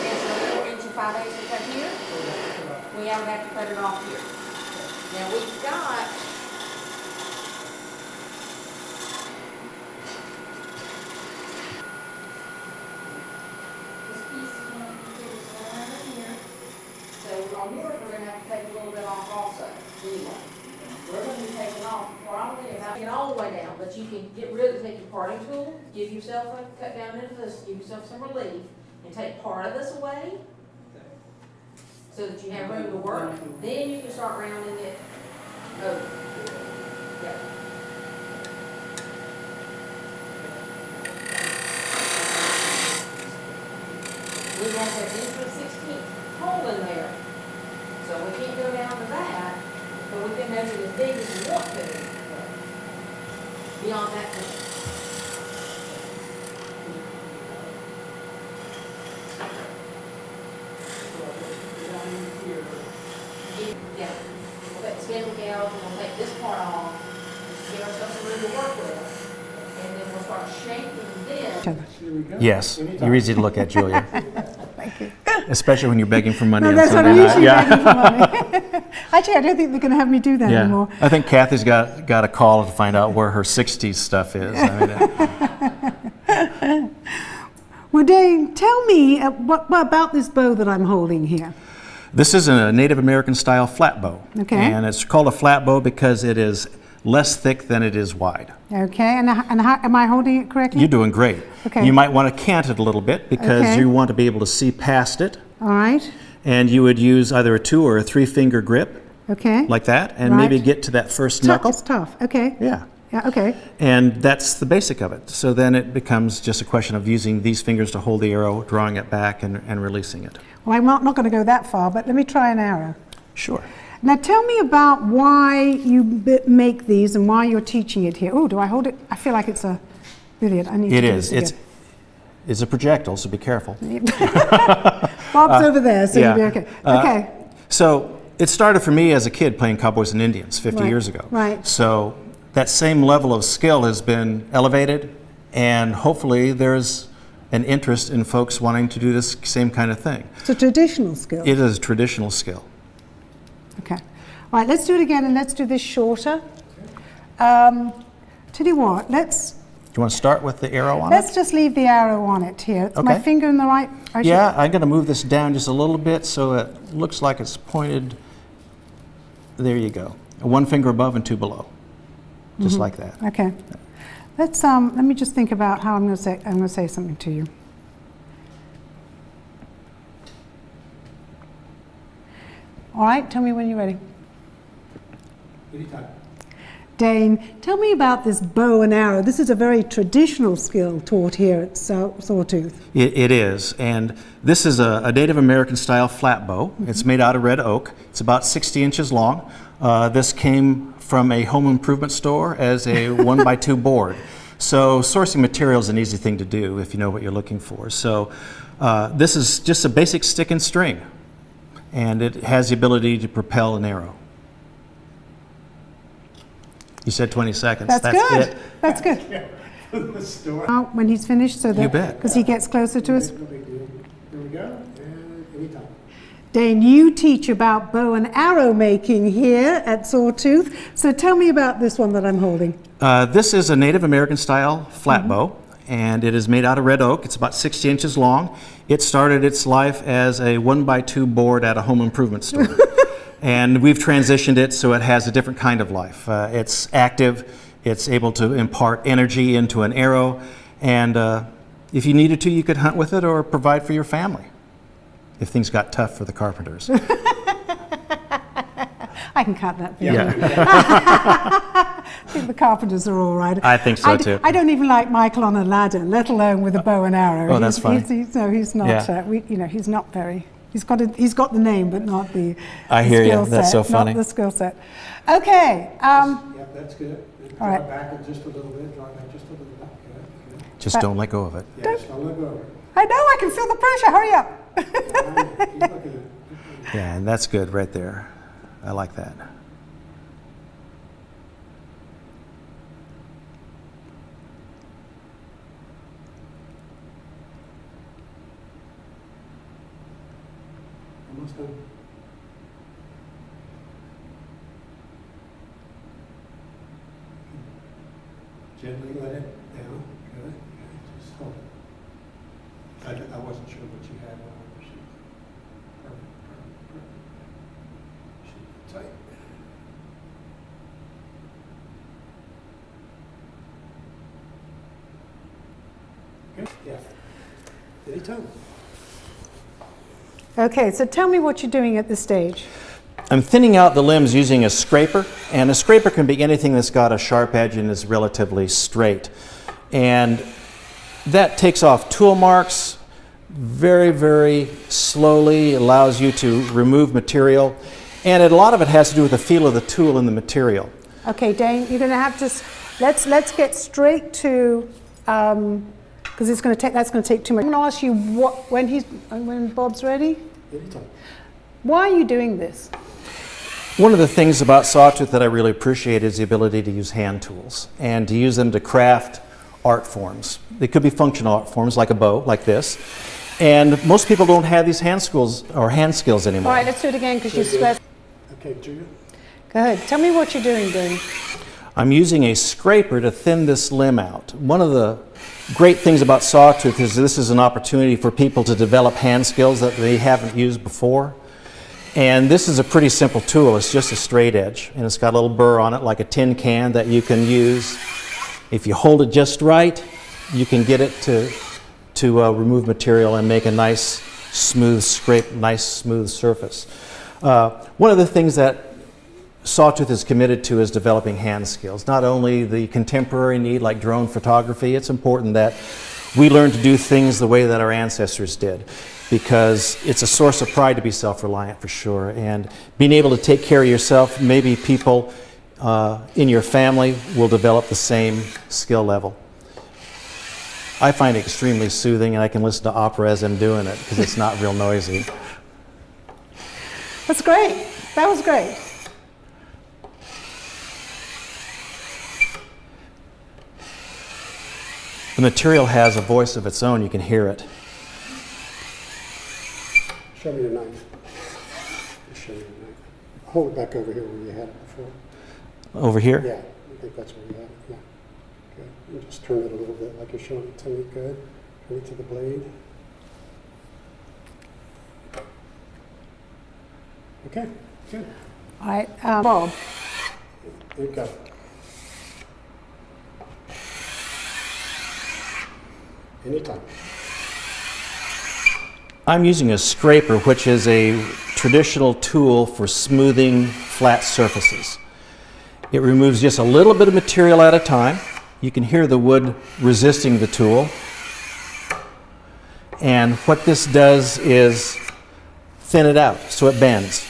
it's a 4 inch and 5/8 to cut here, we would have to cut it off here. Now we've got this piece is going to be right here. So on yours, we're gonna have to take a little bit off also, anyway. We're gonna be taking off probably about, get all the way down, but you can get rid of, take your parting tool, give yourself a, cut down into this, give yourself some relief, and take part of this away, so that you have room to work. Then you can start rounding it over. Yeah. We have that inch and 16th hole in there. So we can't go down to that, but we can make it as big as we want to. Beyond that point. Yeah. We'll take the spindle gouge and we'll take this part off, just give ourselves some room to work with. And then we'll start shaping this. Yes, you're easy to look at, Julia. Thank you. Especially when you're begging for money No, on that's what Sunday I'm night. usually Yeah. begging for money. Actually, I don't think they're going to have me do that anymore. I think Kathy's got a call to find out where her 60s stuff is. I mean, Well, Dane, tell me what about this bow that I'm holding here. this is a Native American style flat bow. Okay. And it's called a flat bow because it is less thick than it is wide. Okay, and how, am I holding it correctly? You're doing great. Okay. You might want to cant it a little bit because Okay. you want to be able to see past it. All right. And you would use either a 2 or a 3 finger grip Okay. like that and Right. maybe get to that first knuckle. It's tough. Okay. Yeah. Yeah. Okay. And that's the basic of it. So then it becomes just a question of using these fingers to hold the arrow, drawing it back, and releasing it. Well, I'm not going to go that far, but let me try an arrow. Sure. Now, tell me about why you make these and why you're teaching it here. Oh, do I hold it? I feel like it's a brilliant. I need to It do is. this It's a projectile, so be careful. Bob's over there, so yeah. you'll be okay. Okay. So it started for me as a kid playing Cowboys and Indians 50 Right. years ago. Right. So that same level of skill has been elevated, and hopefully there's an interest in folks wanting to do this same kind of thing. It's a traditional skill. It is a traditional skill. Okay. All right, let's do it again, and let's do this shorter. Tell you what, Do you want to start with the arrow on it? let's just leave the arrow on it here. It's my Okay. finger in the right. I should- Yeah, I'm going to move this down just a little bit so it looks like it's pointed. There you go. 1 finger above and 2 below. Just like that. Okay. Let me just think about how I'm going to say something to you. All right, tell me when you're ready. Anytime. Dane, tell me about this bow and arrow. This is a very traditional skill taught here at Sawtooth. It is, and this is a Native American style flat bow. It's made out of red oak. It's about 60 inches long. This came from a home improvement store as a 1x2 board. So sourcing material is an easy thing to do if you know what you're looking for. So this is just a basic stick and string, and it has the ability to propel an arrow. You said 20 seconds. That's good. It. That's good. When he's finished, so that You bet. because he gets closer to us. No big deal. Here we go, and anytime. Dane, you teach about bow and arrow making here at Sawtooth. So tell me about this one that I'm holding. This is a Native American style flat bow, and it is made out of red oak. It's about 60 inches long. It started its life as a 1x2 board at a home improvement store. And we've transitioned it so it has a different kind of life. It's active, it's able to impart energy into an arrow, and if you needed to, you could hunt with it or provide for your family if things got tough for the carpenters. I can cut that bit. Yeah. I think the carpenters are all right. I think so too. I don't even like Michael on a ladder, let alone with a bow and arrow. Oh, that's funny. He's not. Yeah. He's not very. He's got the name, but not the. I hear you. That's so funny. Not the skill set. Okay. Yep, that's good. All Draw right. back just a little bit, draw back just a little bit. Good, good. Just don't let go of it. Yes, don't let go of it. I know, I can feel the pressure. Hurry up. Keep looking at it. Yeah, and that's good right there. I like that. Almost done. Gently let it down. Good. Good. Just hold it. I wasn't sure what you had on your sheet. Perfect. Perfect. Perfect. Sheet tight. Good. Yeah. Anytime. Okay, so tell me what you're doing at this stage. I'm thinning out the limbs using a scraper, and a scraper can be anything that's got a sharp edge and is relatively straight. And that takes off tool marks very, very slowly, allows you to remove material, and a lot of it has to do with the feel of the tool and the material. Okay, Dane, you're going to have to, let's get straight to, because that's going to take too much. I'm going to ask you when Bob's ready. Anytime. Why are you doing this? One of the things about Sawtooth that I really appreciate is the ability to use hand tools and to use them to craft art forms. They could be functional art forms like a bow, like this. And most people don't have these hand skills anymore. All right, let's do it again because you stressed. Okay, Julia. Go ahead. Tell me what you're doing, Dane. I'm using a scraper to thin this limb out. One of the great things about Sawtooth is this is an opportunity for people to develop hand skills that they haven't used before. And this is a pretty simple tool. It's just a straight edge, and it's got a little burr on it like a tin can that you can use. If you hold it just right, you can get it to remove material and make a nice smooth scrape, nice smooth surface. One of the things that Sawtooth is committed to is developing hand skills. Not only the contemporary need like drone photography, it's important that we learn to do things the way that our ancestors did, because it's a source of pride to be self-reliant for sure. And being able to take care of yourself, maybe people in your family will develop the same skill level. I find it extremely soothing, and I can listen to opera as I'm doing it because it's not real noisy. That's great. That was great. The material has a voice of its own. You can hear it. Show me the knife. Show me the knife. Hold it back over here where you had it before. Over here? Yeah, I think that's where you had it. Yeah. Good. And just turn it a little bit like you're showing it to me. Good. Turn it to the blade. Okay, good. All right, Bob. There you go. Anytime. I'm using a scraper, which is a traditional tool for smoothing flat surfaces. It removes just a little bit of material at a time. You can hear the wood resisting the tool. And what this does is thin it out so it bends.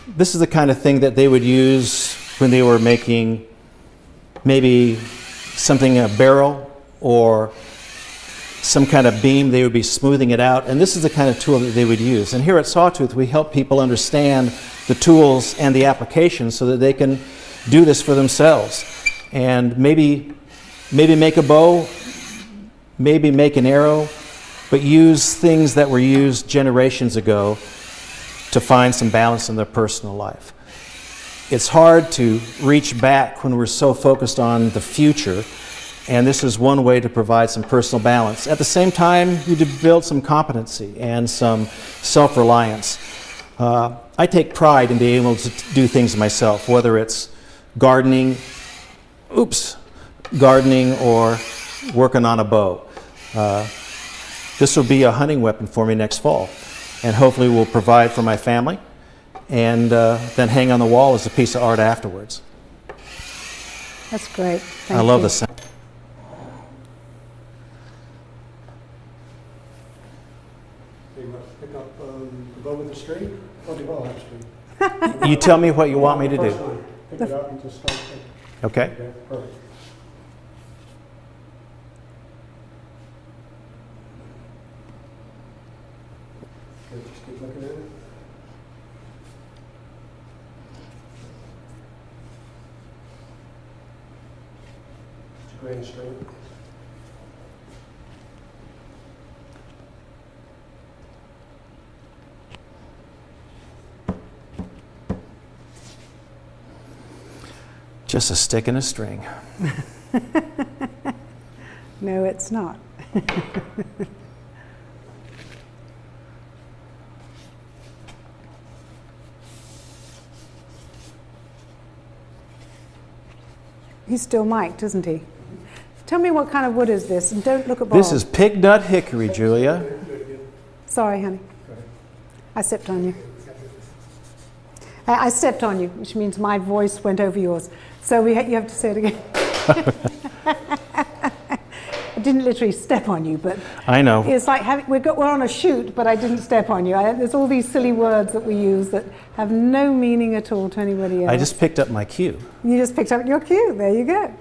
This is the kind of thing that they would use when they were making maybe something, a barrel or some kind of beam. They would be smoothing it out, and this is the kind of tool that they would use. And here at Sawtooth, we help people understand the tools and the applications so that they can do this for themselves. And maybe make a bow, maybe make an arrow, but use things that were used generations ago to find some balance in their personal life. It's hard to reach back when we're so focused on the future, and this is one way to provide some personal balance. At the same time, you build some competency and some self-reliance. I take pride in being able to do things myself, whether it's gardening, gardening or working on a bow. This will be a hunting weapon for me next fall, and hopefully will provide for my family, and then hang on the wall as a piece of art afterwards. That's great. Thank I love you. the sound. You want to pick up the bow with the string, or the bow have string? You tell me what you want me to First do. one, pick it up and just start. Okay? Okay, perfect. Okay, just keep looking at it. It's a grain string. Just a stick and a string. No, it's not. He's still mic'd, isn't he? Tell me what kind of wood is this, and don't look at Bob. This is pig nut hickory, Julia. Sorry, honey. I stepped on you. I stepped on you, which means my voice went over yours. So you have to say it again. I didn't literally step on you, but I know. it's like we're on a shoot, but I didn't step on you. There's all these silly words that we use that have no meaning at all to anybody else. I just picked up my cue. You just picked up your cue. There you go.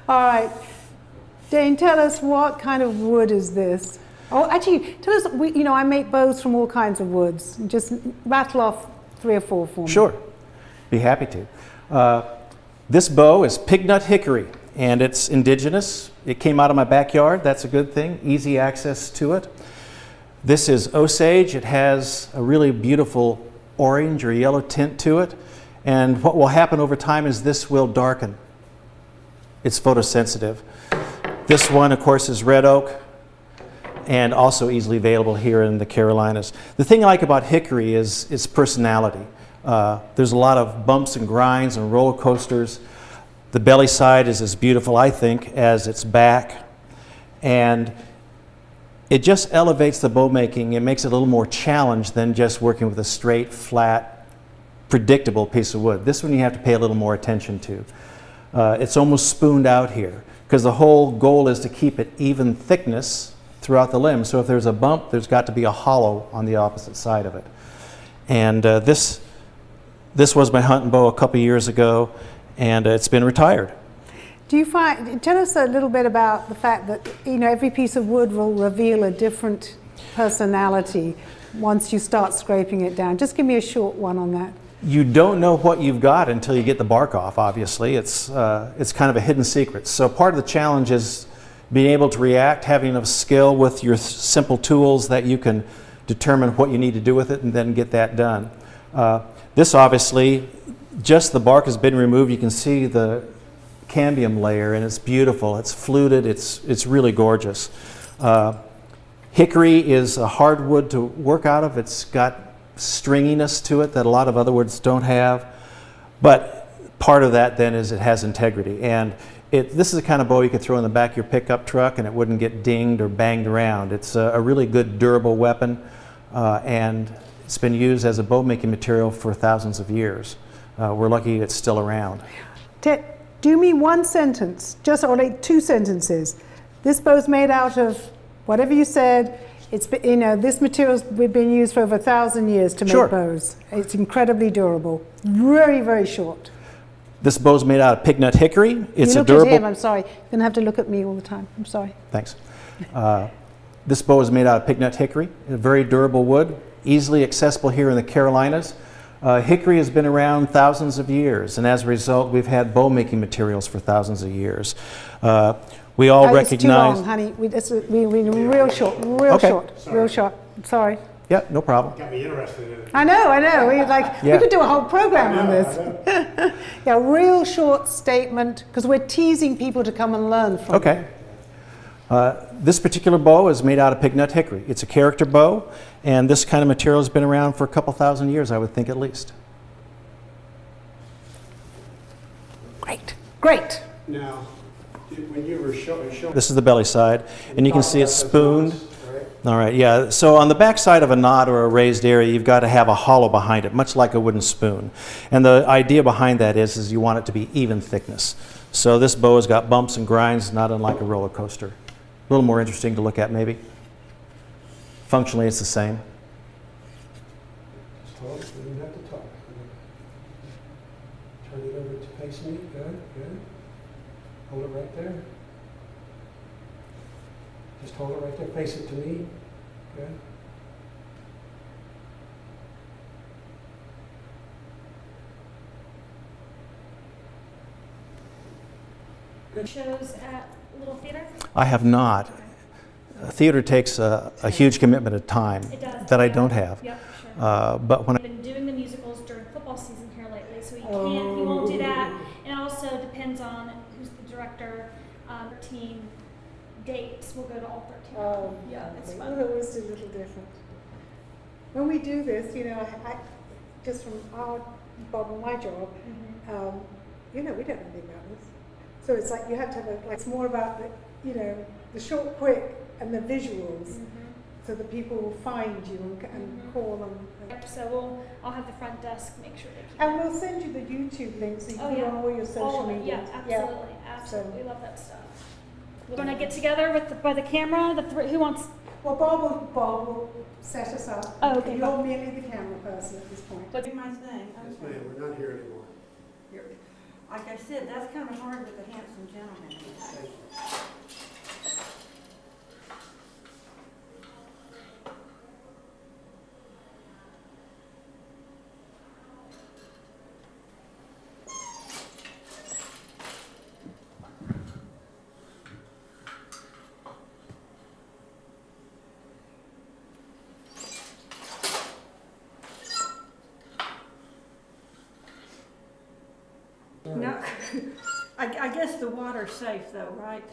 All right. Dane, tell us what kind of wood is this? Oh, actually, tell us, I make bows from all kinds of woods. Just rattle off 3 or 4 for me. Sure. Be happy to. This bow is pig nut hickory, and it's indigenous. It came out of my backyard. That's a good thing. Easy access to it. This is Osage. It has a really beautiful orange or yellow tint to it. And what will happen over time is this will darken. It's photosensitive. This one, of course, is red oak, and also easily available here in the Carolinas. The thing I like about hickory is its personality. There's a lot of bumps and grinds and roller coasters. The belly side is as beautiful, I think, as its back. And it just elevates the bow making. It makes it a little more challenged than just working with a straight, flat, predictable piece of wood. This one you have to pay a little more attention to. It's almost spooned out here, because the whole goal is to keep it even thickness throughout the limb. So if there's a bump, there's got to be a hollow on the opposite side of it. And this was my hunting bow a couple years ago, and it's been retired. Do you tell us a little bit about the fact that every piece of wood will reveal a different personality once you start scraping it down. Just give me a short one on that. You don't know what you've got until you get the bark off, obviously. It's kind of a hidden secret. So part of the challenge is being able to react, having enough skill with your simple tools that you can determine what you need to do with it and then get that done. This obviously, just the bark has been removed. You can see the cambium layer, and it's beautiful. It's fluted. It's really gorgeous. Hickory is a hard wood to work out of. It's got stringiness to it that a lot of other woods don't have. But part of that then is it has integrity. And this is the kind of bow you could throw in the back of your pickup truck and it wouldn't get dinged or banged around. It's a really good durable weapon, and it's been used as a bow making material for thousands of years. We're lucky it's still around. Do me one sentence, or like 2 sentences. This bow's made out of whatever you said. It's this material's been used for over 1,000 years to make bows. It's incredibly durable. Very, very short. This bow's made out of pig nut hickory. It's you a durable. At him, I'm sorry. You're gonna have to look at me all the time. I'm sorry. Thanks. This bow is made out of pig nut hickory, a very durable wood, easily accessible here in the Carolinas. Hickory has been around thousands of years, and as a result, we've had bow making materials for thousands of years. We all recognize. It's too long, honey. We real short, real short. Sorry. Yeah, no problem. Got me interested in it. I know. We could do a whole program on this. Yeah, real short statement, because we're teasing people to come and learn from. Okay. This particular bow is made out of pig nut hickory. It's a character bow, And this kind of material has been around for a couple thousand years, I would think, at least. Great. Great. Now, when you were showing... This is the belly side, and you can see it's spooned. Right? All right, yeah. So on the back side of a knot or a raised area, you've got to have a hollow behind it, much like a wooden spoon. And the idea behind that is you want it to be even thickness. So this bow has got bumps and grinds, not unlike a roller coaster. A little more interesting to look at, maybe. Functionally, it's the same. Just hold it, you don't have to talk. Turn it over to face me. Good, good. Hold it right there. Just hold it right there. Face it to me. Good. Shows at Little Theater? I have not. Theater takes a huge commitment of time that I don't have. Yep, sure. But when I've been doing the musicals during football season here lately, so he won't do that. And it also depends on who's the director. 13 dates, we'll go to all 13. Oh, yeah, it's fun. We'll always do a little different. When we do this, you know, I just from our Bob and my job, you know, we don't know anything about this. So it's like you have to have it's more about the, you know, the short, quick, and the visuals, so that people will find you and call them. So I'll have the front desk make sure they keep. And we'll send you the YouTube link so you can go on all your social media. Yeah, absolutely, love that stuff. We're gonna get together with by the camera. Who wants? Well, Bob will set us up. Oh, okay. You're merely the camera person at this point. But my thing. Yes, ma'am. We're not here anymore. Like I said, that's kind of hard with a handsome gentleman. No, I guess the water's safe though, right?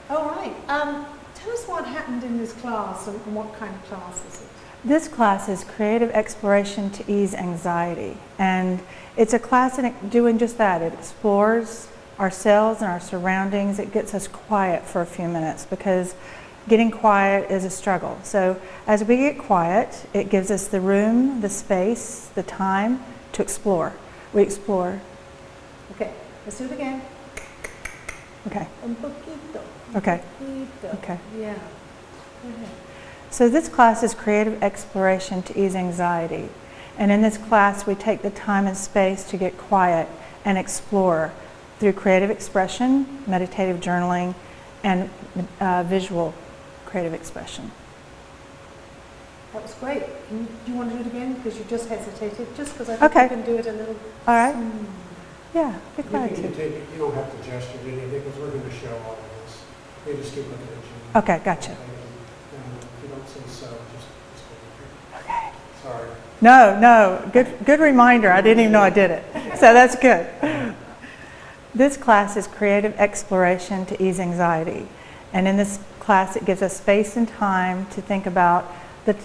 All right. Tell us what happened in this class and what kind of class is it? This class is Creative Exploration to Ease Anxiety, and it's a class doing just that. It explores ourselves and our surroundings. It gets us quiet for a few minutes because getting quiet is a struggle. So as we get quiet, it gives us the room, the space, the time to explore. We explore. Okay, let's do it again. Okay. Un poquito. Okay. Poquito. Okay. Yeah. Go ahead. So this class is Creative Exploration to Ease Anxiety. And in this class, we take the time and space to get quiet and explore through creative expression, meditative journaling, and visual creative expression. That was great. Do you want to do it again? Because you just hesitated, just because I think you can do it a little. All right. Yeah, be glad You to. can take it, you don't have to gesture to anything because we're going to show all of this. You just keep looking at you. Okay, gotcha. And if you don't say so, just go. Okay. Sorry. No, good reminder. I didn't even know I did it. So that's good. This class is creative exploration to ease anxiety. And in this class, it gives us space and time to think about the,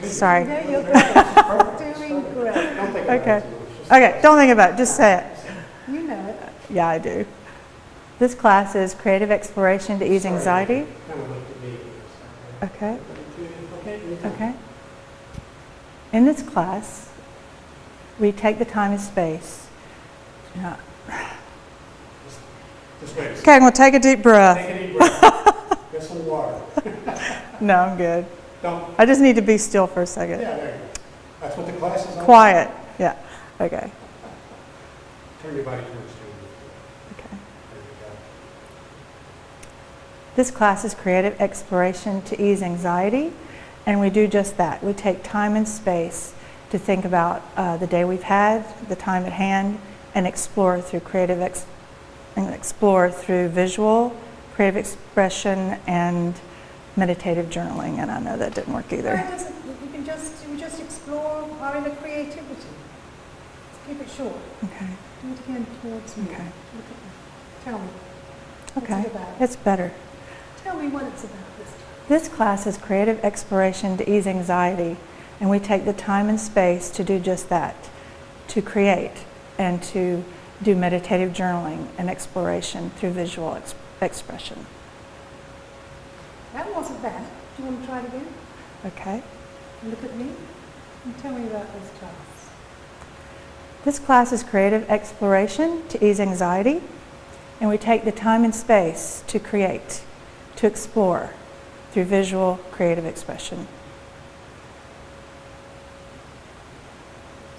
sorry. No, you're great. Doing great. Okay. Okay, don't think about it, just say it. You know it. Yeah, I do. This class is creative exploration to ease anxiety. Okay. Okay. In this class, we take the time and space. Okay, I'm going to take a deep breath. Take a deep breath. Get some water. No, I'm good. Don't. I just need to be still for a second. Yeah, there you go. That's what the class is all Quiet. Yeah. Okay. Turn your body towards you. Okay. There you go. This class is creative exploration to ease anxiety, and we do just that. We take time and space to think about the day we've had, the time at hand, and explore through visual, creative expression, and meditative journaling. And I know that didn't work either. You just explore our inner creativity. Let's keep it short. Okay. Do it again towards me. Okay. Look at me. Tell me. Okay. What's it about? It's better. Tell me what it's about this time. This class is creative exploration to ease anxiety, and we take the time and space to do just that, to create and to do meditative journaling and exploration through visual expression. That wasn't bad. Do you want to try it again? Okay. Look at me and tell me about this class. This class is creative exploration to ease anxiety, and we take the time and space to create, to explore through visual creative expression.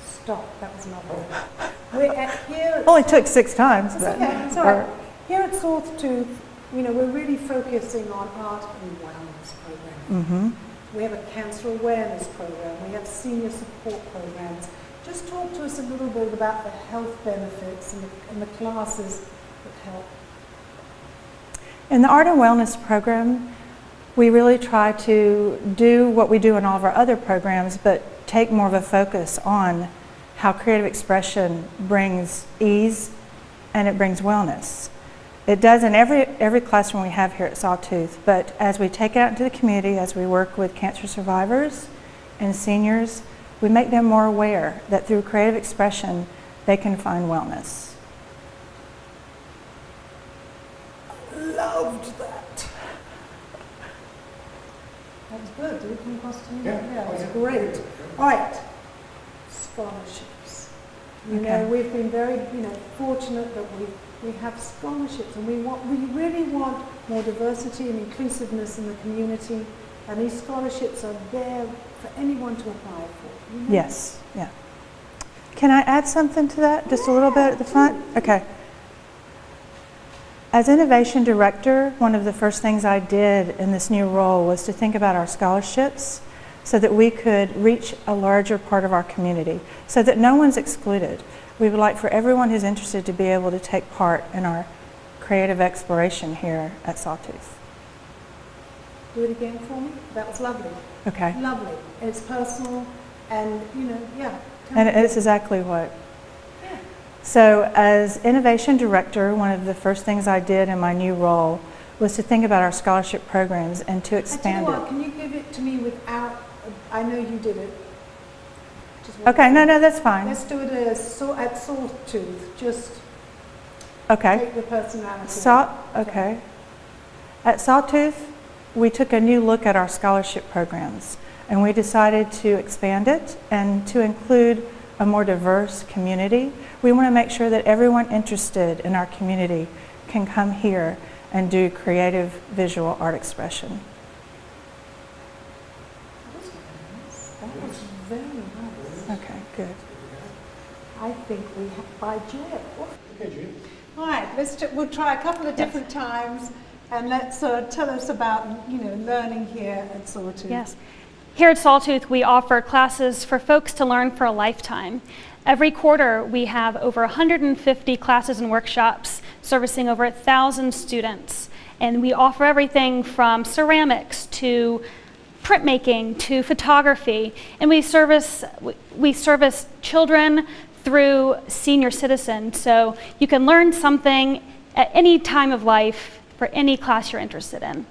Stop. That was not good. We're at here. Only took 6 times. It's But, okay. It's all right. Here at Sawtooth, we're really focusing on art and wellness programs. We have a cancer awareness program. We have senior support programs. Just talk to us a little bit about the health benefits and the classes that help. In the Art and Wellness program, we really try to do what we do in all of our other programs, but take more of a focus on how creative expression brings ease and it brings wellness. It does in every classroom we have here at Sawtooth, but as we take it out into the community, as we work with cancer survivors and seniors, we make them more aware that through creative expression, they can find wellness. Loved that. That was good. Did it come across to you? Yeah. It was great. All right. Scholarships. We've been very, fortunate that we have scholarships, and we really want more diversity and inclusiveness in the community, and these scholarships are there for anyone to apply for. Yes, yeah. Can I add something to that, just a little bit at the front? Okay. As Innovation Director, one of the first things I did in this new role was to think about our scholarships so that we could reach a larger part of our community, so that no one's excluded. We would like for everyone who's interested to be able to take part in our creative exploration here at Sawtooth. Do it again for me. That was lovely. Okay. Lovely. It's personal, and yeah. And it's exactly what. Yeah. So as Innovation Director, one of the first things I did in my new role was to think about our scholarship programs and to expand it. Can you give it to me without, I know you did it. Okay, no, that's fine. Let's do it at Sawtooth, just okay. take the personality. Okay. At Sawtooth, we took a new look at our scholarship programs, and we decided to expand it and to include a more diverse community. We want to make sure that everyone interested in our community can come here and do creative visual art expression. That was very nice. Okay, good. I think we have by Jill. Okay, Jim. All right, we'll try a couple of different times, and let's tell us about, learning here at Sawtooth. Yes. Here at Sawtooth, we offer classes for folks to learn for a lifetime. Every quarter, we have over 150 classes and workshops servicing over 1,000 students. And we offer everything from ceramics to printmaking to photography. And we service children through senior citizens. So you can learn something at any time of life for any class you're interested in.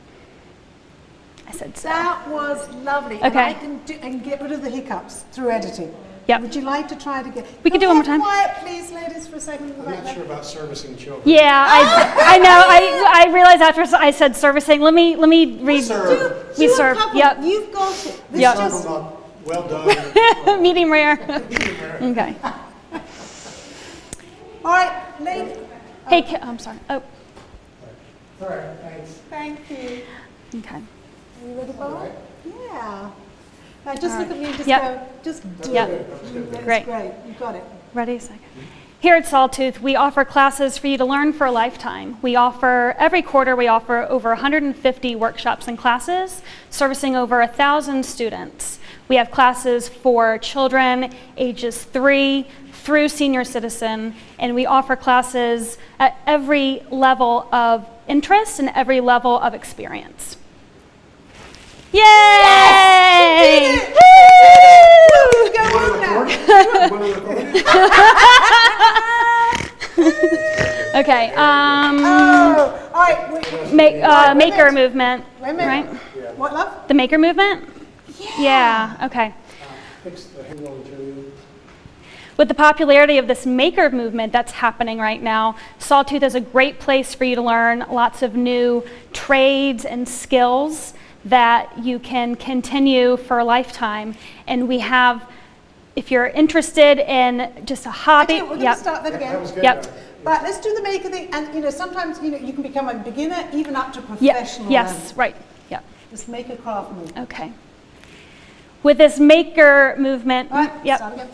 I said so. That was lovely. Okay. And I can get rid of the hiccups through editing. Yep. Would you like to try it again? We can do it one more time. Quiet, please, ladies, for a second. I'm not sure about servicing children. Yeah, I know. I realized after I said servicing. Let me read. Serve. We serve. Yep. You've got it. This Yep. just Well done. medium rare. Okay. all right, ladies. Hey, I'm sorry. Oh, All right, thanks. Thank you. okay. Are you ready, Bob? Yeah. Now just All look right. at me and just Yep. go, just do Yep. it. That's Great. great. You got it. Ready? A second. Here at Sawtooth, we offer classes for you to learn for a lifetime. Every quarter, we offer over 150 workshops and classes, servicing over 1,000 students. We have classes for children ages 3 through senior citizen, and we offer classes at every level of interest and every level of experience. Yay! Yes! Woo! Go on now. Okay. Oh, all right. Maker movement. Wait a minute. Right? What, love? The maker movement? Yeah. Okay. Fix the hang on to. With the popularity of this maker movement that's happening right now, Sawtooth is a great place for you to learn lots of new trades and skills that you can continue for a lifetime. And we have, if you're interested in just a hobby, Okay, we're going to start that again. That was good. Yep. But let's do the maker thing. And sometimes you can become a beginner even up to professional Yes, level. right. Yep. Just make a craft move. Okay. With this maker movement, All right, yep. start again.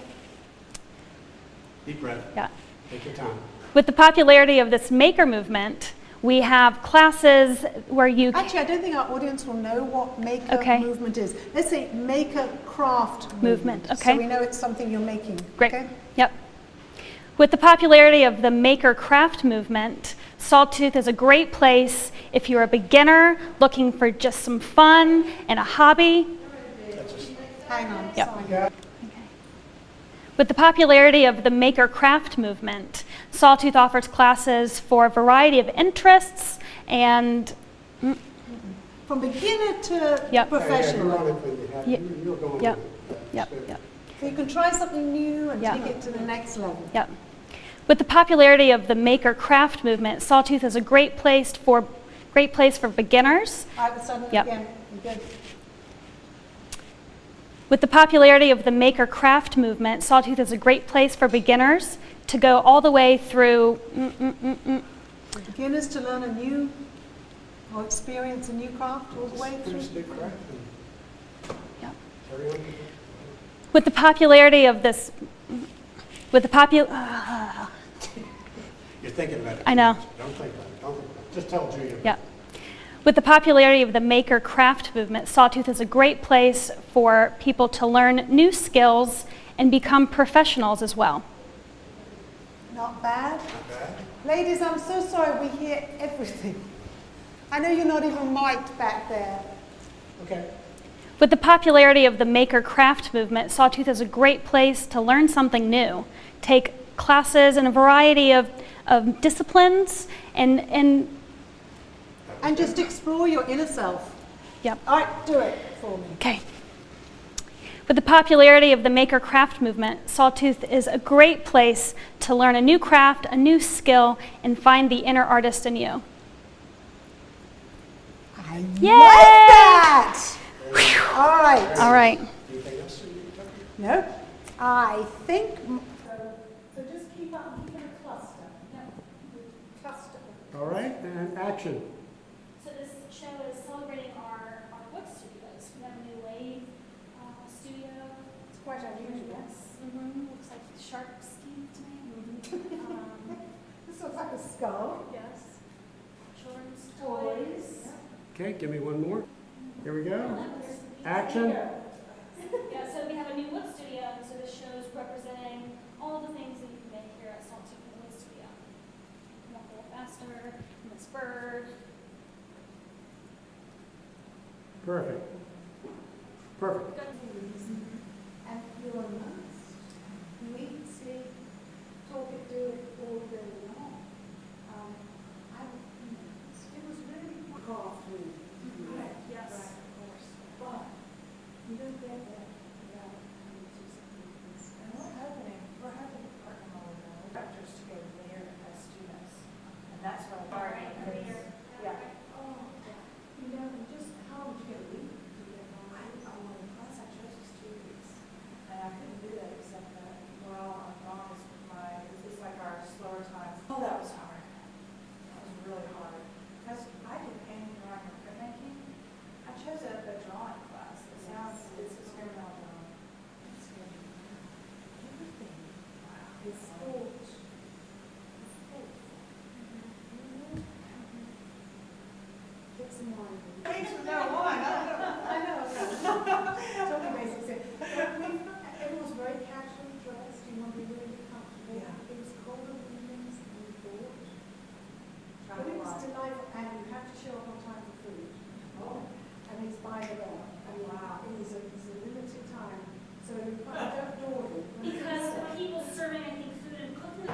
Deep breath. Yeah. Take your time. With the popularity of this maker movement, we have classes where you Actually, I don't think our audience will know what maker Okay. movement is. Let's say maker craft Movement, okay. So we know it's something you're making. Great. Okay? Yep. With the popularity of the maker craft movement, Sawtooth is a great place if you're a beginner looking for just some fun and a hobby. Hang on. Yep. Sorry. With the popularity of the maker craft movement, Sawtooth offers classes for a variety of interests and From beginner to Yep. professional. Ironically, Yep. you're going Yep. with it. Yep. Yep. So you can try something new and Yeah. take it to the next level. Yep. With the popularity of the maker craft movement, Sawtooth is a great place for beginners. All right, start it Yep. again. You're good. With the popularity of the maker craft movement, Sawtooth is a great place for beginners to go all the way through For beginners to learn a new or experience a new craft all the way through. Finish the craft and Yep. carry on. With the popularity of this, You're thinking about it. I know. Don't think about it. Don't think about it. Just tell Julia. yeah. With the popularity of the maker craft movement, Sawtooth is a great place for people to learn new skills and become professionals as well. Not bad. Not bad. Ladies, I'm so sorry we hear everything. I know you're not even mic'd back there. Okay. With the popularity of the maker craft movement, Sawtooth is a great place to learn something new, take classes in a variety of disciplines and just explore your inner self. Yep. All right, do it for me. Okay. With the popularity of the maker craft movement, Sawtooth is a great place to learn a new craft, a new skill, and find the inner artist in you. I Yay! like that! All right. All right. Anything else you need to cover? No, I think. So just keep up, keep it a cluster. Cluster. All right, and action. So this show is celebrating our book studios. We have a new wave studio. It's quite unusual. Yes. Looks like shark skin This looks like a skull. Yes. Children's toys. Okay, give me one more. Here we go. Action. Yeah, so we have a new wood studio, and so this shows representing all the things that you can make here at Sawtooth Wood Studio. Walk a little faster, Miss Bird. Perfect. Perfect. And you're nice. Eat, sleep, talk it, do it all day long. It was really craft food. Yes. Right, of course. But you don't get that without coming to something like this. And we're hoping to partner more with the directors to go there as students. And that's what I'm learning. Yeah. Oh, you know, and just how would you get a week to get on? I want to class I chose was 2 weeks. And I couldn't do that except that while I'm gone is it's like our slower time. Oh, that was hard. That was really hard. Because I did painting, drawing, and printmaking. I chose a drawing class. It's experimental drawing. It's good. Everything. Wow. It's sport. Get some wine. Thanks for that wine. I know. Totally basic. Everyone was very casually dressed. You want to be really comfortable. Yeah. It was colder evenings than we thought. But Travel it was light. delightful, and you have to show up on time for food. Oh. And it's by the hour. I mean, Wow. it is a limited time. So you don't dawdle. Because the people serving, I think, food and cooking. Yeah.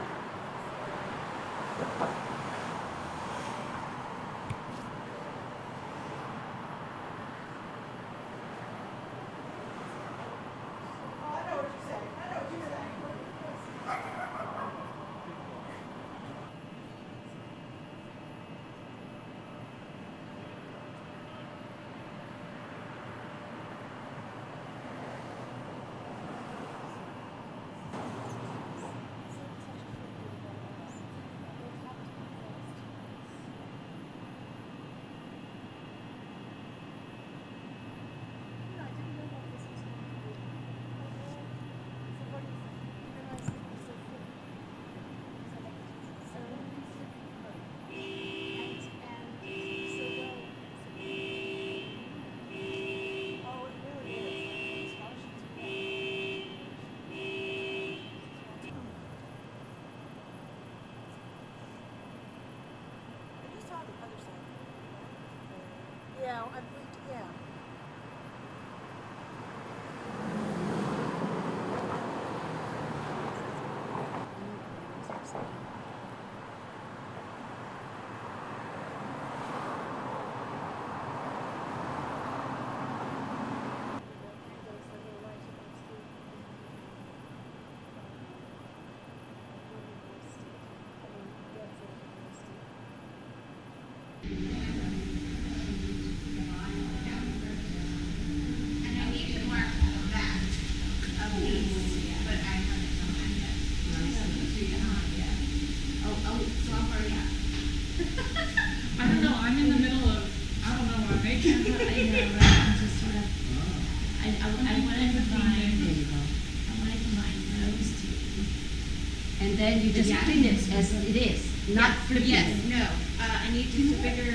And then you just clean it as it is, not flipping Yes, it. no, I need just a bigger. Here.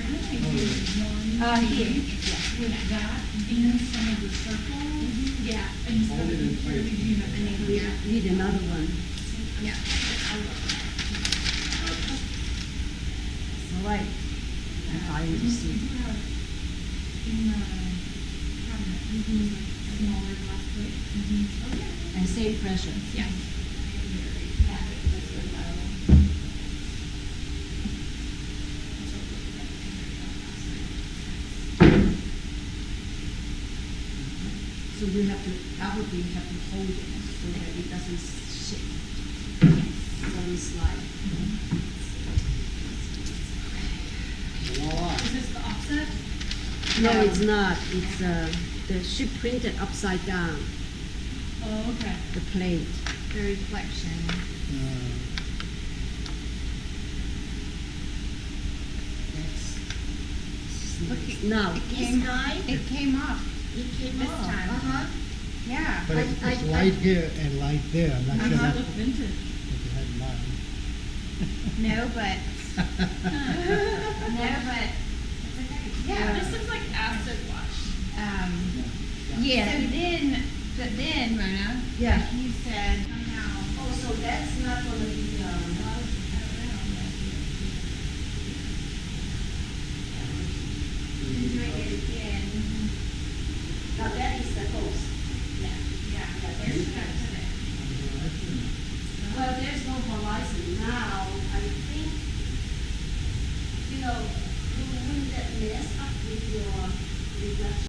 With that, in some of the circles. Yeah. Instead of here, we do that. We need another one. Yeah. All right. I'm trying to see. In the cabinet, like smaller glass plate. Oh, yeah. And same pressure. Yeah. So you have to probably have to hold it so that it doesn't shift. Doesn't slide. Is this the offset? No, it's not. It's the ship printed upside down. Oh, okay. The plate. The reflection. That's now. It came off. It came off. It came this off. time. Yeah. But it's light here and light there. I'm not sure That that's look vintage. what you had in mind. No, but. No, but. It's okay. Yeah, this looks like acid wash. Yeah. But then, Mona, Yeah. like you said, somehow. Oh, so that's not gonna be, Doing it again. now that is the coast. Yeah, there's stuff to it. Well, there's no horizon now. I think, wouldn't that mess up with your reflection?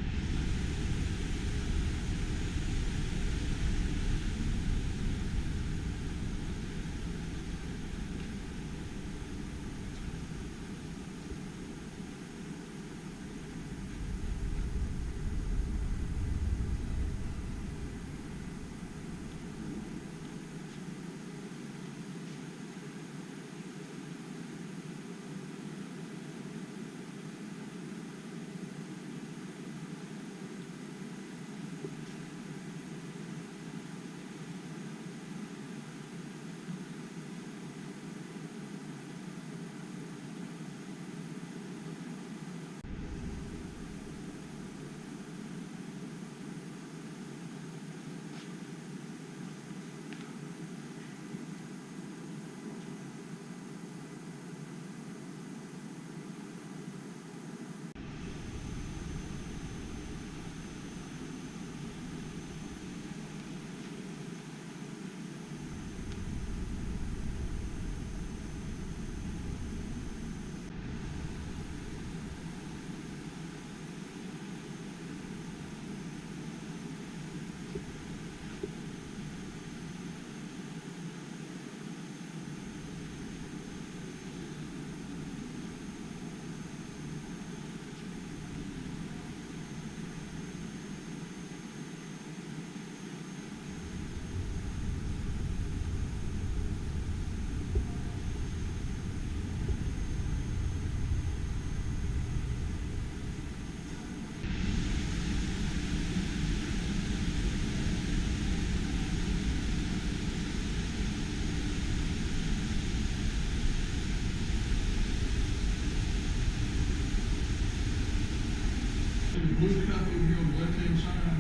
Blue cup over here on the left-hand side.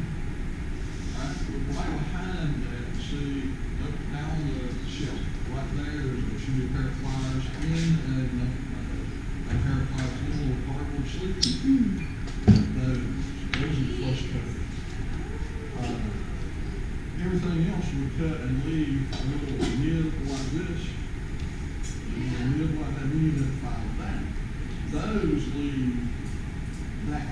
Right, right behind that, see, up down the shelf, right there should be a pair of pliers and a pair of pliers, little cardboard sleeves. Those are the flush cover. Everything else we cut and leave a little nib like this, a little nib like that, we need to file that. Those leave that